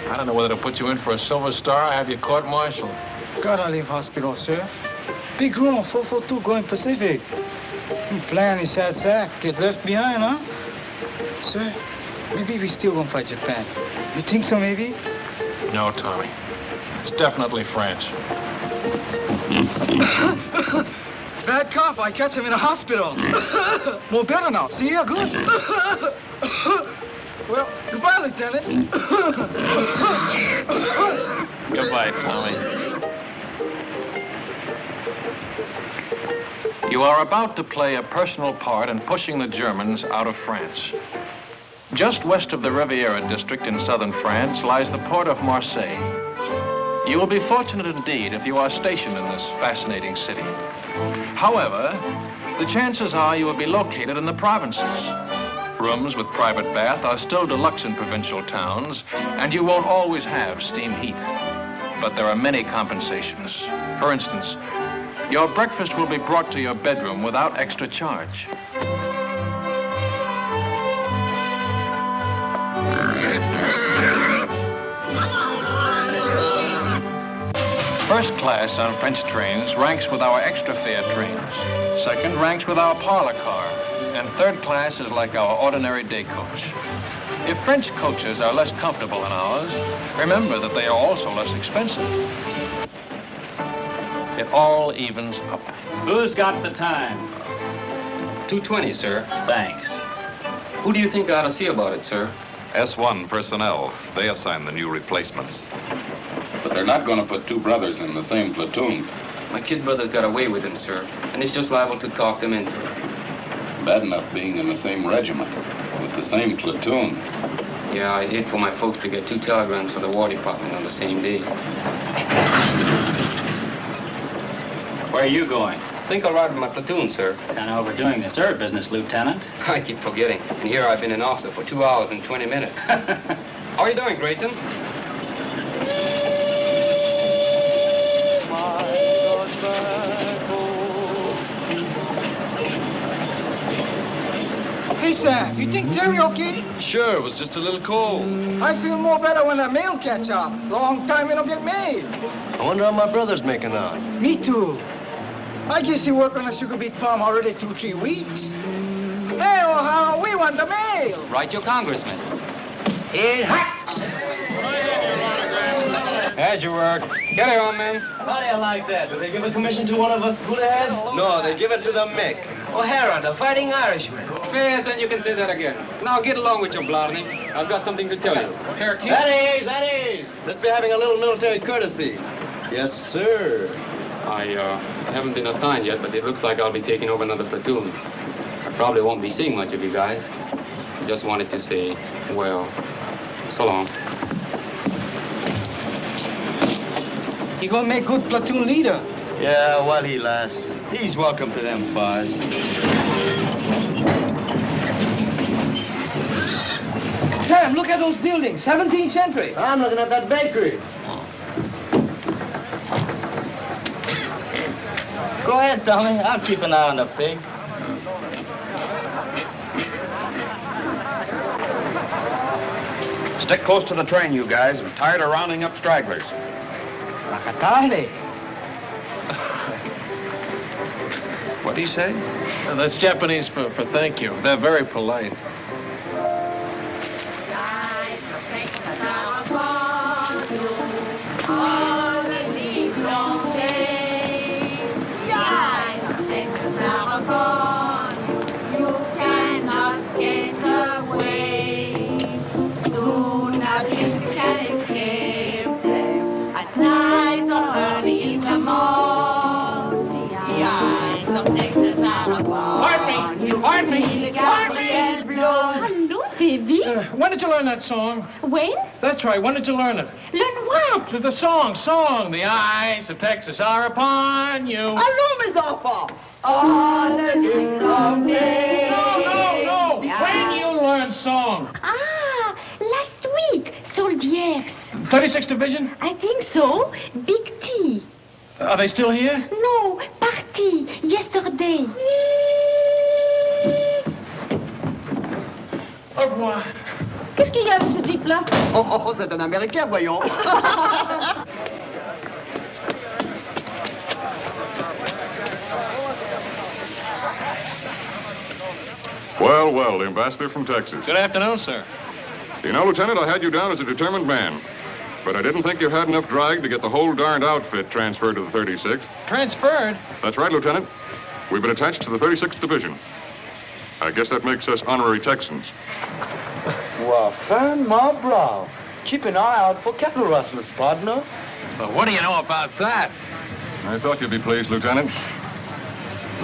I don't know whether to put you in for a Silver Star or have you court-martialed. Gotta leave hospital, sir. Big room, 442 going Pacific. He plan his sad sack. Get left behind, huh? Sir, maybe we still gonna fight Japan. You think so, maybe? No, Tommy. It's definitely France. Bad cop. I catch him in a hospital. More better now. See, you're good. Well, goodbye, Lieutenant. Goodbye, Tommy. You are about to play a personal part in pushing the Germans out of France. Just west of the Riviera district in southern France lies the port of Marseille. You will be fortunate indeed if you are stationed in this fascinating city. However, the chances are you will be located in the provinces. Rooms with private bath are still deluxe in provincial towns, and you won't always have steam heat. But there are many compensations. For instance, your breakfast will be brought to your bedroom without extra charge. First class on French trains ranks with our extra fare trains. Second ranks with our parlor car. And third class is like our ordinary day coach. If French coaches are less comfortable than ours, remember that they are also less expensive. It all evens up. Who's got the time? 2:20, sir. Thanks. Who do you think ought to see about it, sir? S1 personnel. They assign the new replacements. But they're not going to put two brothers in the same platoon. My kid brother's got away with him, sir, and he's just liable to talk them into it. Bad enough being in the same regiment, with the same platoon. Yeah, I'd hate for my folks to get 2 telegrams for the War Department on the same day. Where are you going? I think I'll ride with my platoon, sir. Kind of overdoing the third business, Lieutenant. I keep forgetting. And here I've been an officer for 2 hours and 20 minutes. How are you doing, Grayson? Hey, Sam, you think Terry okay? Sure, it was just a little cold. I feel more better when the mail catch up. Long time we don't get mail. I wonder how my brother's making out. Me too. I guess he work on a sugar beet farm already 2-3 weeks. Hey, O'Hara, we want the mail. Write your congressman. How'd you work? Get it on, man. How do you like that? Do they give a commission to one of us Buddha heads? No, they give it to the Mick. O'Hara, the Fighting Irishman. Yes, then you can say that again. Now get along with your Blarney. I've got something to tell you. Here, keep... That is. Let's be having a little military courtesy. Yes, sir. I haven't been assigned yet, but it looks like I'll be taking over another platoon. I probably won't be seeing much of you guys. I just wanted to say, well, so long. He gonna make good platoon leader. Yeah, while he lasts. He's welcome to them bars. Sam, look at those buildings. 17th century. I'm looking at that bakery. Go ahead, Tommy. I'll keep an eye on the pig. Stick close to the train, you guys. I'm tired of rounding up stragglers. What'd he say? That's Japanese for thank you. They're very polite. Pardon me. Hello, baby. When did you learn that song? When? That's right. When did you learn it? Learn what? The song. The eyes of Texas are upon you. Our room is awful. All the long day. No. When you learn song? Last week. Soldiers. 36th Division? I think so. Big T. Are they still here? No, party. Yesterday. Au revoir. Qu'est-ce qu'il y a avec ce type-là? Oh, c'est un Américain, voyons. Well, the ambassador from Texas. Good afternoon, sir. You know, Lieutenant, I had you down as a determined man. But I didn't think you had enough drag to get the whole darned outfit transferred to the 36th. Transferred? That's right, Lieutenant. We've been attached to the 36th Division. I guess that makes us honorary Texans. Well, fan my brow. Keep an eye out for cattle rustlers, partner. Well, what do you know about that? I thought you'd be pleased, Lieutenant.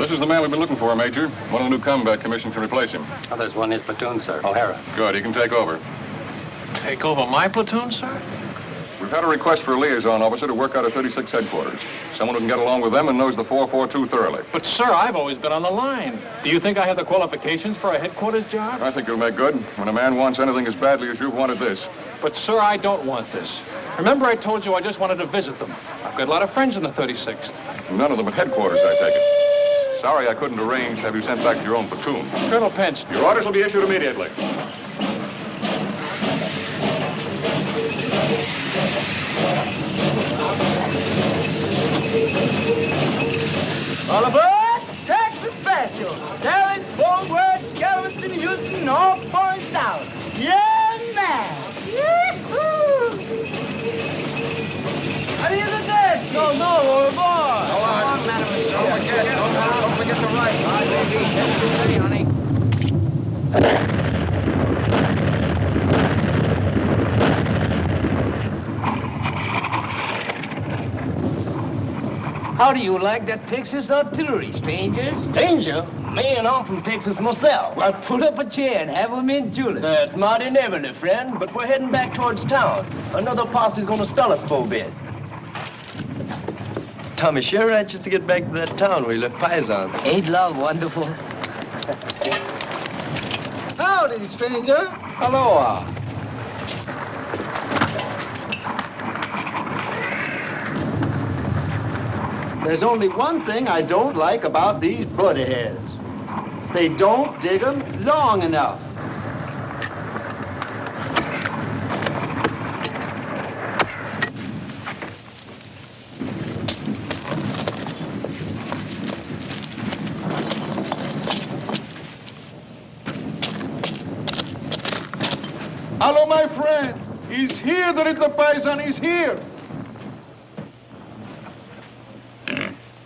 This is the man we've been looking for, Major. One of the new combat commissions to replace him. Oh, there's one in his platoon, sir. O'Hara. Good, he can take over. Take over my platoon, sir? We've had a request for a liaison officer to work out of 36 headquarters. Someone who can get along with them and knows the 442 thoroughly. But, sir, I've always been on the line. Do you think I have the qualifications for a headquarters job? I think you'll make good when a man wants anything as badly as you've wanted this. But, sir, I don't want this. Remember I told you I just wanted to visit them. I've got a lot of friends in the 36th. None of them at headquarters, I take it. Sorry I couldn't arrange to have you sent back to your own platoon. Colonel Pence. Your orders will be issued immediately. All aboard! Texas Special! Dallas, Fort Worth, Galveston, Houston, all points out. Yeah, man! Yee-hoo! How do you look at? No, all aboard! Go on, madam. Don't forget the right. All right, baby. Steady, honey. How do you like that Texas artillery, strangers? Danger? Man, I'm from Texas myself. Well, pull up a chair and have 'em in Julius. That's mighty neighborly, friend, but we're heading back towards town. Another posse's gonna stall us for a bit. Tommy sure anxious to get back to that town where he left Paisan. Ain't love wonderful? Howdy, stranger. Aloha. There's only one thing I don't like about these bloody heads. They don't dig 'em long enough. Hello, my friend. He's here, the little Paisan is here.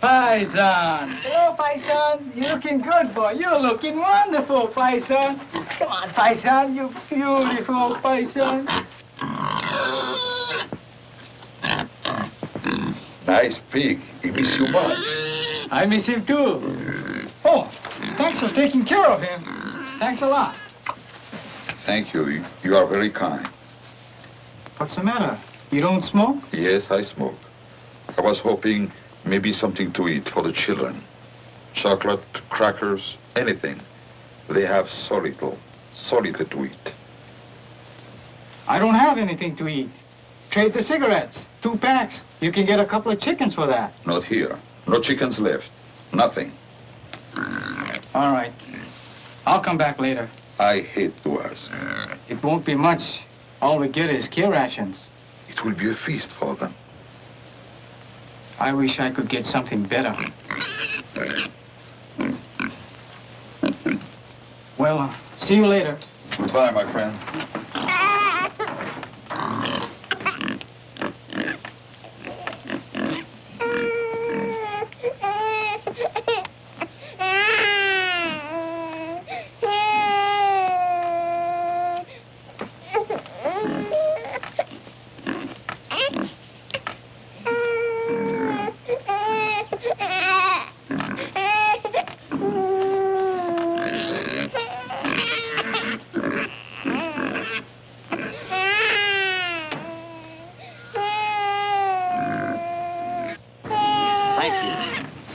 Paisan. Hello, Paisan. You're looking good, boy. You're looking wonderful, Paisan. Come on, Paisan. You beautiful, Paisan. Nice pig. He miss you much. I miss him, too. Oh, thanks for taking care of him. Thanks a lot. Thank you. You are very kind. What's the matter? You don't smoke? Yes, I smoke. I was hoping maybe something to eat for the children. Chocolate, crackers, anything. They have so little to eat. I don't have anything to eat. Trade the cigarettes. 2 packs. You can get a couple of chickens for that. Not here. No chickens left. Nothing. All right. I'll come back later. I hate to ask. It won't be much. All we get is care rations. It will be a feast for them. I wish I could get something better. Well, see you later. Goodbye, my friend.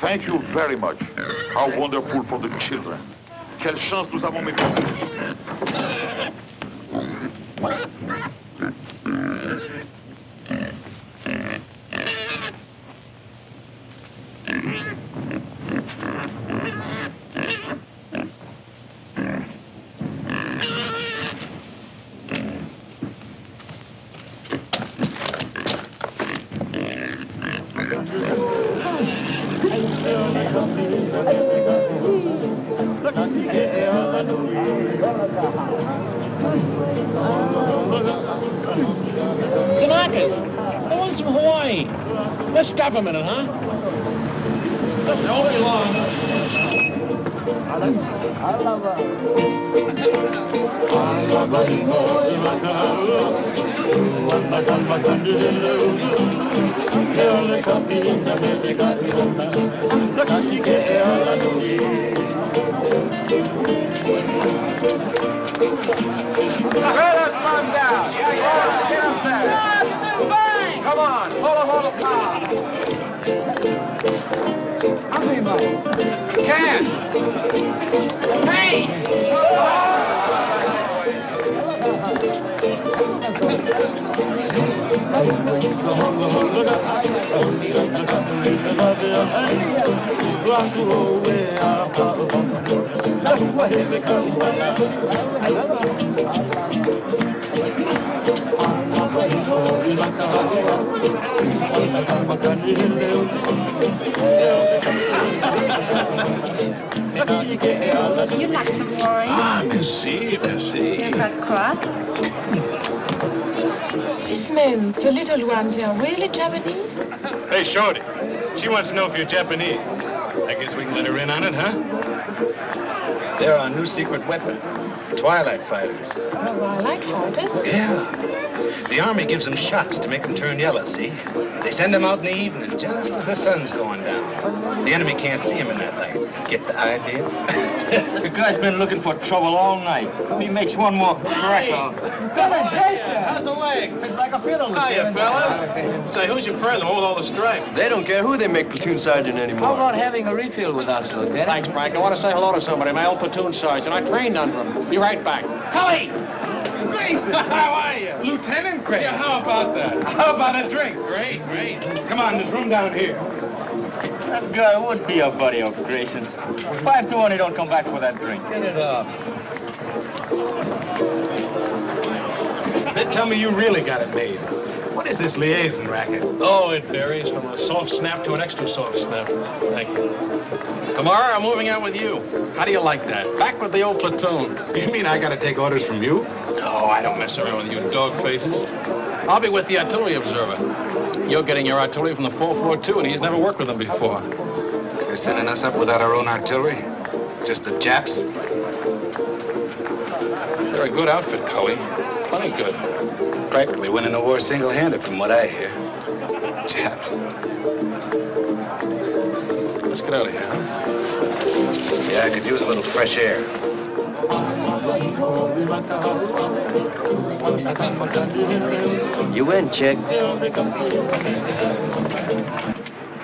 Thank you very much. How wonderful for the children. Quelle chance nous avons, mes Kanakas, the ones from Hawaii. Let's stop a minute, huh? Don't be long. Let us run down. Yeah. Get up there. Come on, pull him on the car. Cash! Hey! You like some wine? Ah, merci, merci. You've got crop? This man, the little ones, are really Japanese? Hey, Shorty. She wants to know if you're Japanese. I guess we can let her in on it, huh? They're our new secret weapon. Twilight fighters. Twilight fighters? Yeah. The army gives them shots to make them turn yellow, see? They send them out in the evening, just as the sun's going down. The enemy can't see them in that light. Get the idea? The guy's been looking for trouble all night. He makes one more crack on. How's the leg? It's like a fiddle. Hiya, fellas. Say, who's your friend, the one with all the stripes? They don't care who they make platoon sergeant anymore. How about having a refill with us, Lieutenant? Thanks, Frank. I want to say hello to somebody, my old platoon sergeant. I trained under him. Be right back. Cully! Grayson! How are you? Lieutenant Grayson. Yeah, how about that? How about a drink? Great, great. Come on, there's room down here. That guy would be a buddy of Grayson's. 5 to 1, he don't come back for that drink. Get it up. They tell me you really got it made. What is this liaison racket? Oh, it varies from a soft snap to an extra soft snap. Thank you. Kamara, I'm moving out with you. How do you like that? Back with the old platoon. You mean I got to take orders from you? No, I don't mess around with you dog faces. I'll be with the artillery observer. You're getting your artillery from the 442, and he's never worked with them before. They're sending us up without our own artillery? Just the Japs? They're a good outfit, Cully. Plenty good. Practically winning the war single-handed, from what I hear. Japs. Let's get out of here, huh? Yeah, I could use a little fresh air. You win, chick.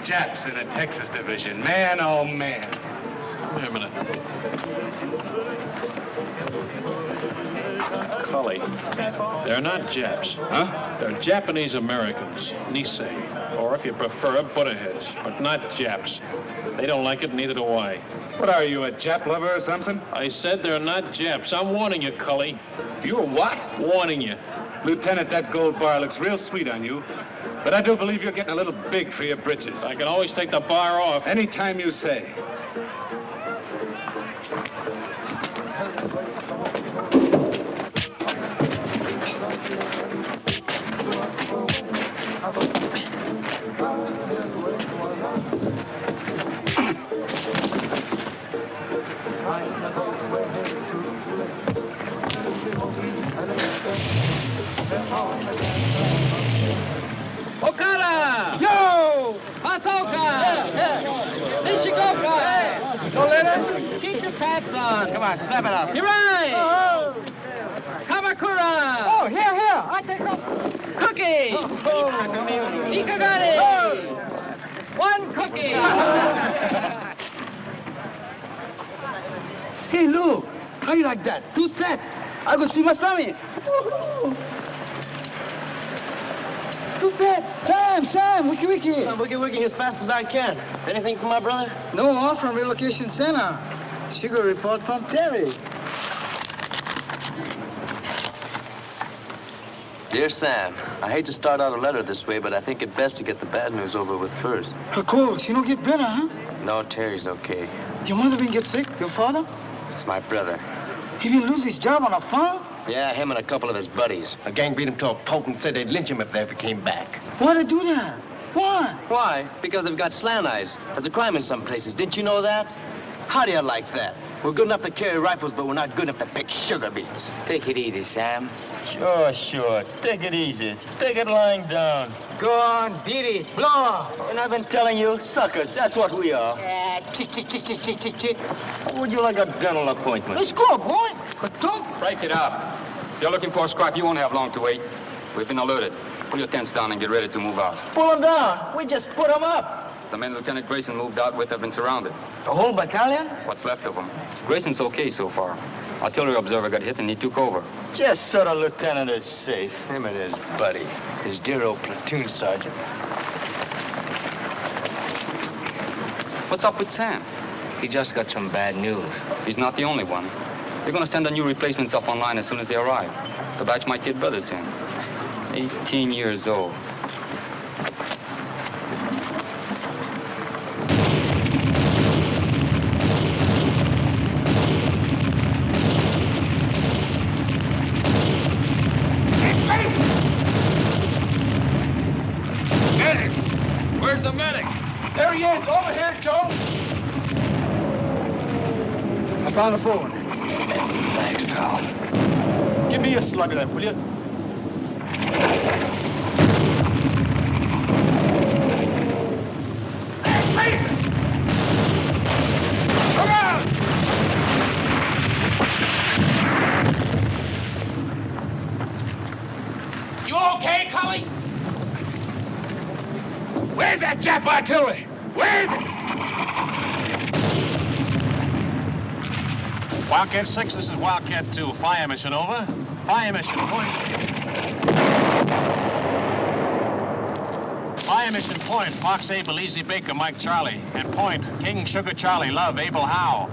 Japs in the Texas division. Man, oh, man. Wait a minute. Cully, they're not Japs. Huh? They're Japanese Americans, Nisei, or if you prefer, Buddha-heads, but not Japs. They don't like it, neither do I. What are you, a Jap lover or something? I said they're not Japs. I'm warning you, Cully. You're what? Warning you. Lieutenant, that gold bar looks real sweet on you, but I do believe you're getting a little big for your britches. I can always take the bar off. Anytime you say. Okada! Yo! Masoka! Nishikoka! Go, Leonard. Keep your pants on. Come on, snap it up. You're right! Kamakura! Oh, here. I take off. Cookie! Ikagari! One cookie! Hey, Lou, how you like that? 2 sets. I go see Masami. 2 sets. Sam, wiki. I'm wiki as fast as I can. Anything for my brother? No, off from relocation center. Sugar report from Terry. Dear Sam, I hate to start out a letter this way, but I think it best to get the bad news over with first. Of course, you don't get better, huh? No, Terry's okay. Your mother been get sick? Your father? It's my brother. He didn't lose his job on a farm? Yeah, him and a couple of his buddies. A gang beat him to a pulp and said they'd lynch him if they ever came back. Why'd they do that? Why? Why? Because they've got slant eyes. There's a crime in some places. Didn't you know that? How do you like that? We're good enough to carry rifles, but we're not good enough to pick sugar beets. Take it easy, Sam. Sure. Take it easy. Take it lying down. Go on, beat it. Blow. And I've been telling you, suckers, that's what we are. Tick. Would you like a dental appointment? Let's go, boy. But don't. Break it up. If you're looking for a scrap, you won't have long to wait. We've been alerted. Pull your tents down and get ready to move out. Pull them down. We just put them up. The men Lieutenant Grayson moved out with have been surrounded. The whole battalion? What's left of them. Grayson's okay so far. Artillery observer got hit and he took over. Just so the lieutenant is safe. Him and his buddy, his dear old platoon sergeant. What's up with Sam? He just got some bad news. He's not the only one. They're going to send the new replacements up online as soon as they arrive. The batch might get brothers in. 18 years old. Where's the medic? There he is. Over here, Joe. I found the phone. Thanks, pal. Give me a slug of that, will you? Come on! You okay, Cully? Where's that Jap artillery? Where is it? Wildcat 6, this is Wildcat 2. Fire mission, over. Fire mission, point. Fire mission, point. Fox Abel, Easy Baker, Mike Charlie. And point, King Sugar Charlie, Love, Abel Howe.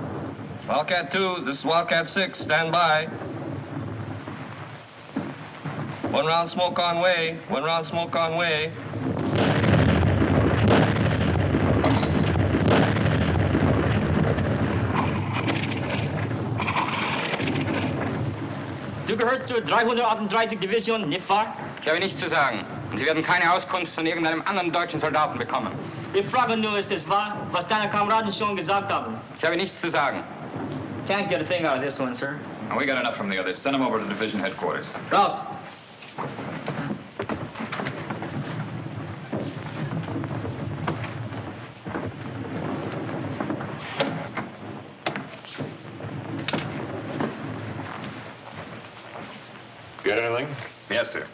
Wildcat 2, this is Wildcat 6. Stand by. 1 round smoke on way. 1 round smoke on way. Du gehörst zur 338. Division, nicht wahr? Ich habe nichts zu sagen. Und Sie werden keine Auskunft von irgendeinem anderen deutschen Soldaten bekommen. Ich frage nur, ist es wahr, was deine Kameraden schon gesagt haben? Ich habe nichts zu sagen. Can't get a thing out of this one, sir. And we got enough from the others. Send them over to division headquarters. Raus. Get anything? Yes, sir.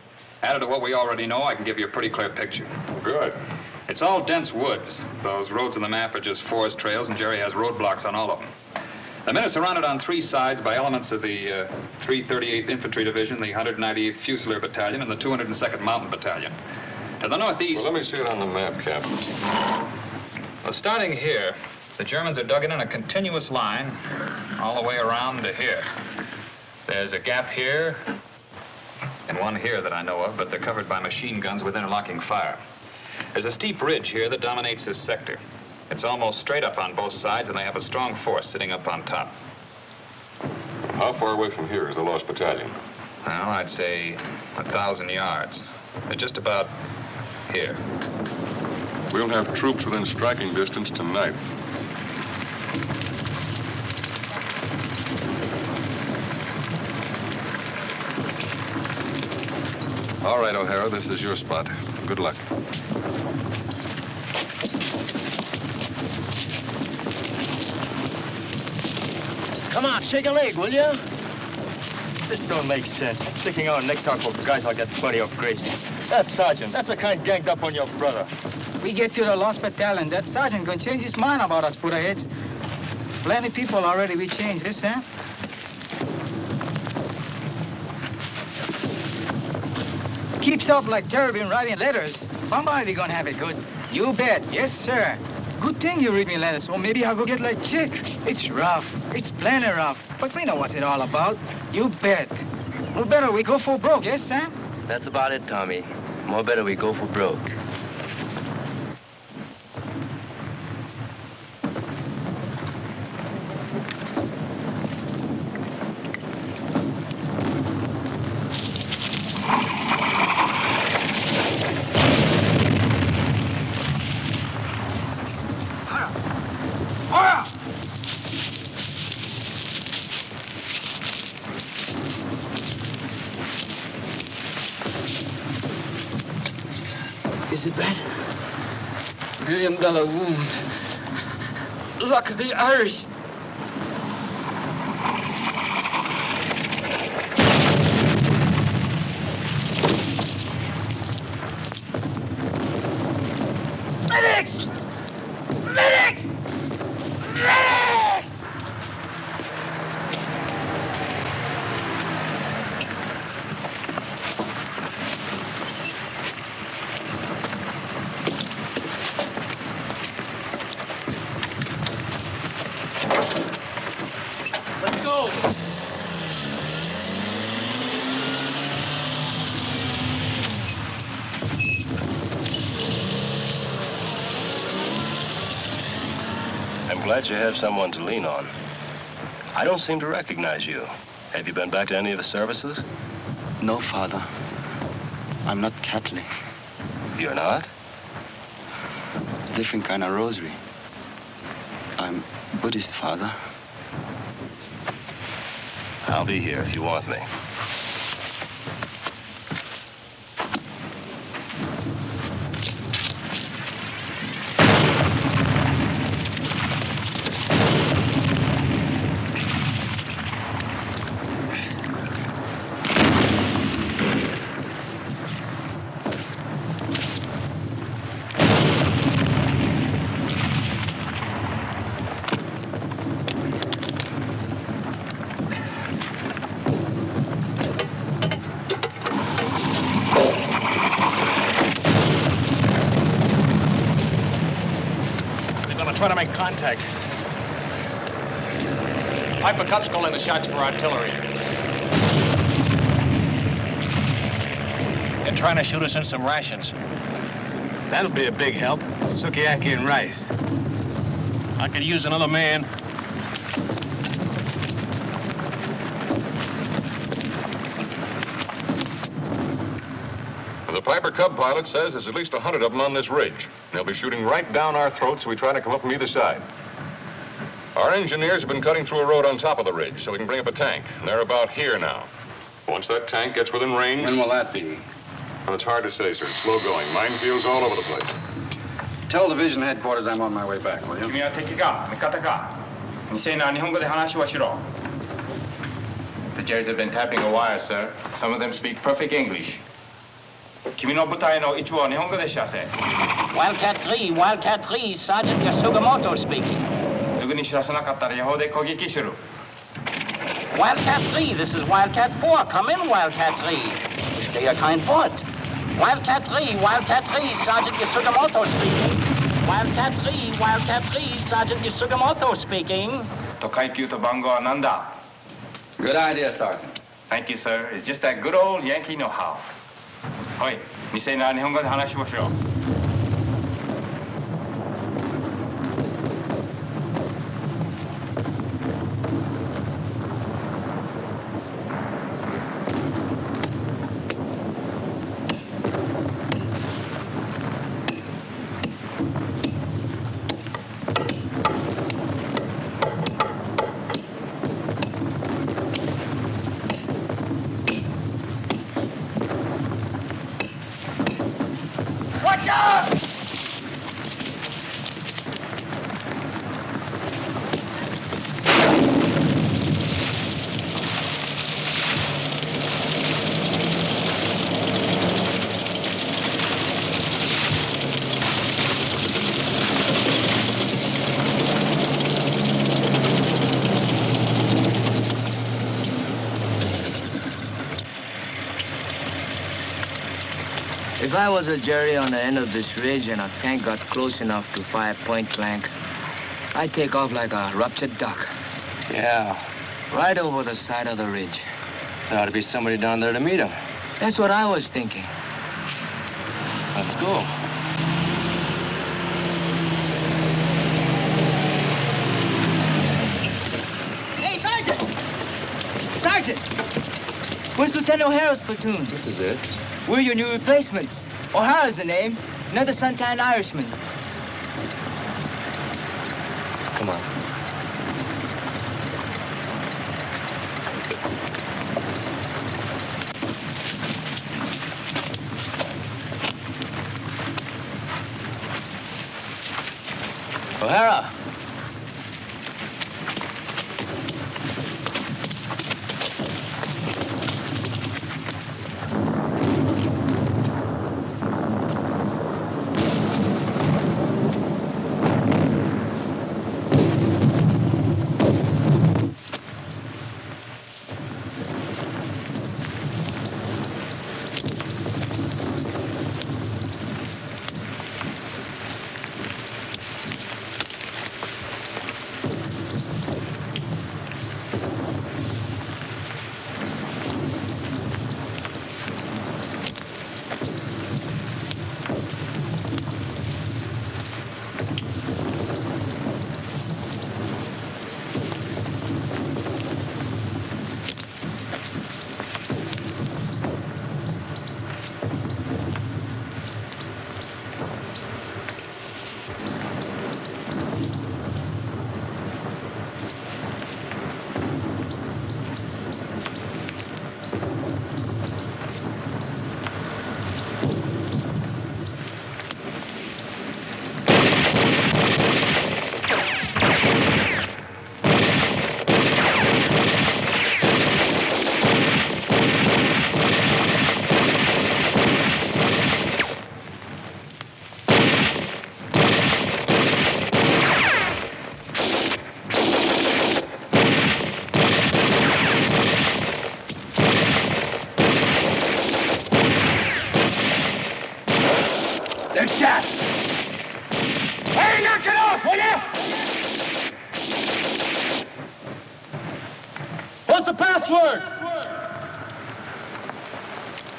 Added to what we already know, I can give you a pretty clear picture. Good. It's all dense woods. Those roads on the map are just forest trails, and Jerry has roadblocks on all of them. The men are surrounded on 3 sides by elements of the 338th Infantry Division, the 198th Fusilier Battalion, and the 202nd Mountain Battalion. To the northeast... Well, let me see it on the map, Captain. Well, starting here, the Germans are dug in a continuous line all the way around to here. There's a gap here, and one here that I know of, but they're covered by machine guns with interlocking fire. There's a steep ridge here that dominates this sector. It's almost straight up on both sides, and they have a strong force sitting up on top. How far away from here is the lost battalion? Well, I'd say 1,000 yards. They're just about here. We'll have troops within striking distance tonight. All right, O'Hara, this is your spot. Good luck. Come on, shake a leg, will you? This don't make sense. Sticking our necks out for guys like that buddy of Grayson. That sergeant, that's the kind ganged up on your brother. We get to the lost battalion. That sergeant gonna change his mind about us, Buddha-heads. Plenty people already we changed this, huh? Keeps up like Terry been writing letters. Somebody we gonna have it good. You bet. Yes, sir. Good thing you read me letters, or maybe I'll go get like Chick. It's rough. It's plenty rough. But we know what's it all about. You bet. Well, better we go for broke, yes, Sam? That's about it, Tommy. More better we go for broke. Is it bad? $1 million wound. Luck of the Irish. glad you have someone to lean on. I don't seem to recognize you. Have you been back to any of the services? No, Father. I'm not Catholic. You're not? Different kind of rosary. I'm Buddhist, Father. I'll be here if you want me. Trying to make contact. Piper Cup's calling the shots for artillery. They're trying to shoot us in some rations. That'll be a big help. Sukiyaki and rice. I could use another man. The Piper Cub pilot says there's at least 100 of them on this ridge. They'll be shooting right down our throats, so we try to come up from either side. Our engineers have been cutting through a road on top of the ridge so we can bring up a tank. They're about here now. Once that tank gets within range... When will that be? Well, it's hard to say, sir. It's slow going. Minefields all over the place. Tell division headquarters I'm on my way back, will you? 君は敵か味方か未成年日本語で話をしろ The Jerrys have been tapping a wire, sir. Some of them speak perfect English. 君の部隊の一部は日本語で知らせ Wildcat 3, Wildcat 3, Sergeant Yasugamoto speaking. すぐに知らせなかったら予報で攻撃する Wildcat 3, this is Wildcat 4. Come in, Wildcat 3. Stay your kind foot. Wildcat 3, Wildcat 3, Sergeant Yasugamoto speaking. Wildcat 3, Wildcat 3, Sergeant Yasugamoto speaking. と階級と番号は何だ Good idea, Sergeant. Thank you, sir. It's just that good old Yankee know-how. おい、未成年は日本語で話をしろ If I was a Jerry on the end of this ridge and a tank got close enough to fire point blank, I'd take off like a ruptured duck. Yeah. Right over the side of the ridge. There ought to be somebody down there to meet him. That's what I was thinking. Let's go. Hey, Sergeant! Sergeant! Where's Lieutenant O'Hara's platoon? This is it. We're your new replacements. O'Hara's the name. Another suntan Irishman. Come on. O'Hara!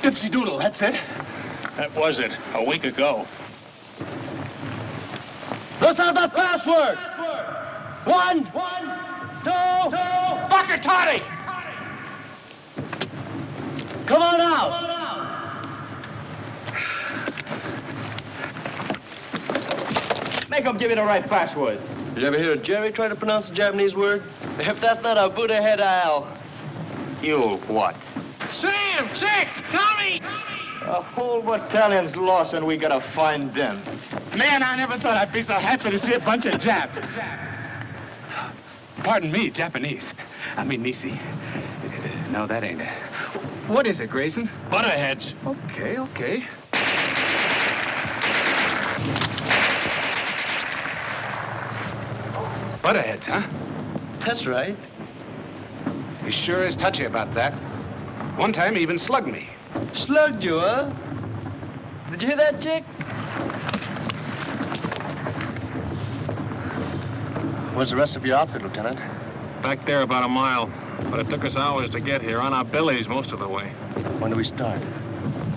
Dipsy Doodle, that's it. That was it, a week ago. Let's have that password. 1, 2, Fucker Toddy! Come on out. Make him give you the right password. Did you ever hear Jerry try to pronounce the Japanese word? If that's not a Buddha head, I'll... You what? Sam! Chick! Tommy! A whole battalion's lost and we gotta find them. Man, I never thought I'd be so happy to see a bunch of Japs. Pardon me, Japanese. I mean, Nisi. No, that ain't it. What is it, Grayson? Butterheads. Okay. Butterheads, huh? That's right. He sure is touchy about that. One time he even slugged me. Slugged you, huh? Did you hear that, Chick? Where's the rest of your outfit, Lieutenant? Back there about a mile. But it took us hours to get here, on our bellies most of the way. When do we start?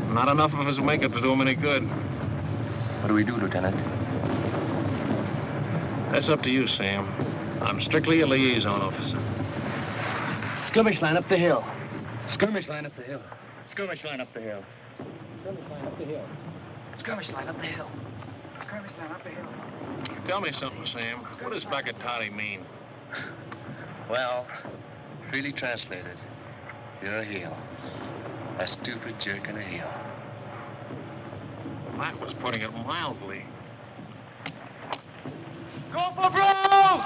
Not enough of us will make it to do them any good. What do we do, Lieutenant? That's up to you, Sam. I'm strictly a liaison officer. Skirmish line up the hill. Skirmish line up the hill. Skirmish line up the hill. Skirmish line up the hill. Skirmish line up the hill. Skirmish line up the hill. Tell me something, Sam. What does bigoted mean? Well, freely translated, you're a heel. A stupid jerk and a heel. That was putting it mildly. Go for broke!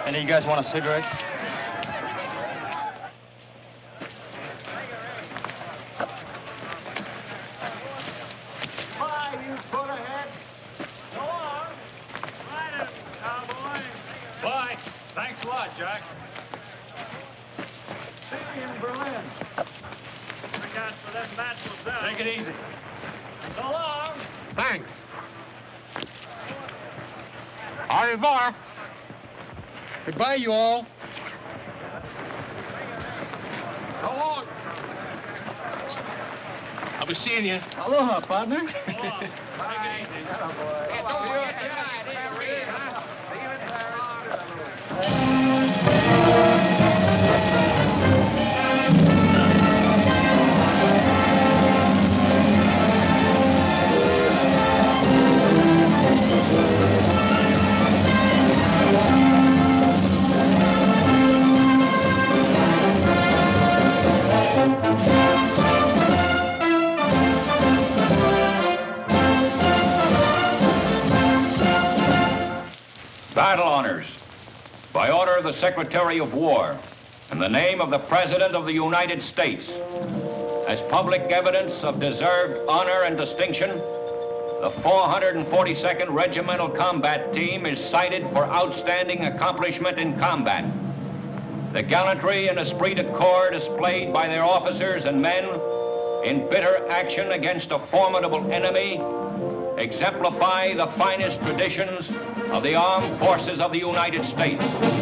Any of you guys want a cigarette? Bye, you put ahead. Go on. Right, cowboy. Bye. Thanks a lot, Jack. See you in Berlin. I got for them natural down. Take it easy. So long. Thanks. Au revoir. Goodbye, you all. Go on. be seeing you. Aloha, partner. Battle honors. By order of the Secretary of War, in the name of the President of the United States, as public evidence of deserved honor and distinction, the 442nd Regimental Combat Team is cited for outstanding accomplishment in combat. The gallantry and esprit de corps displayed by their officers and men in bitter action against a formidable enemy exemplify the finest traditions of the armed forces of the United States.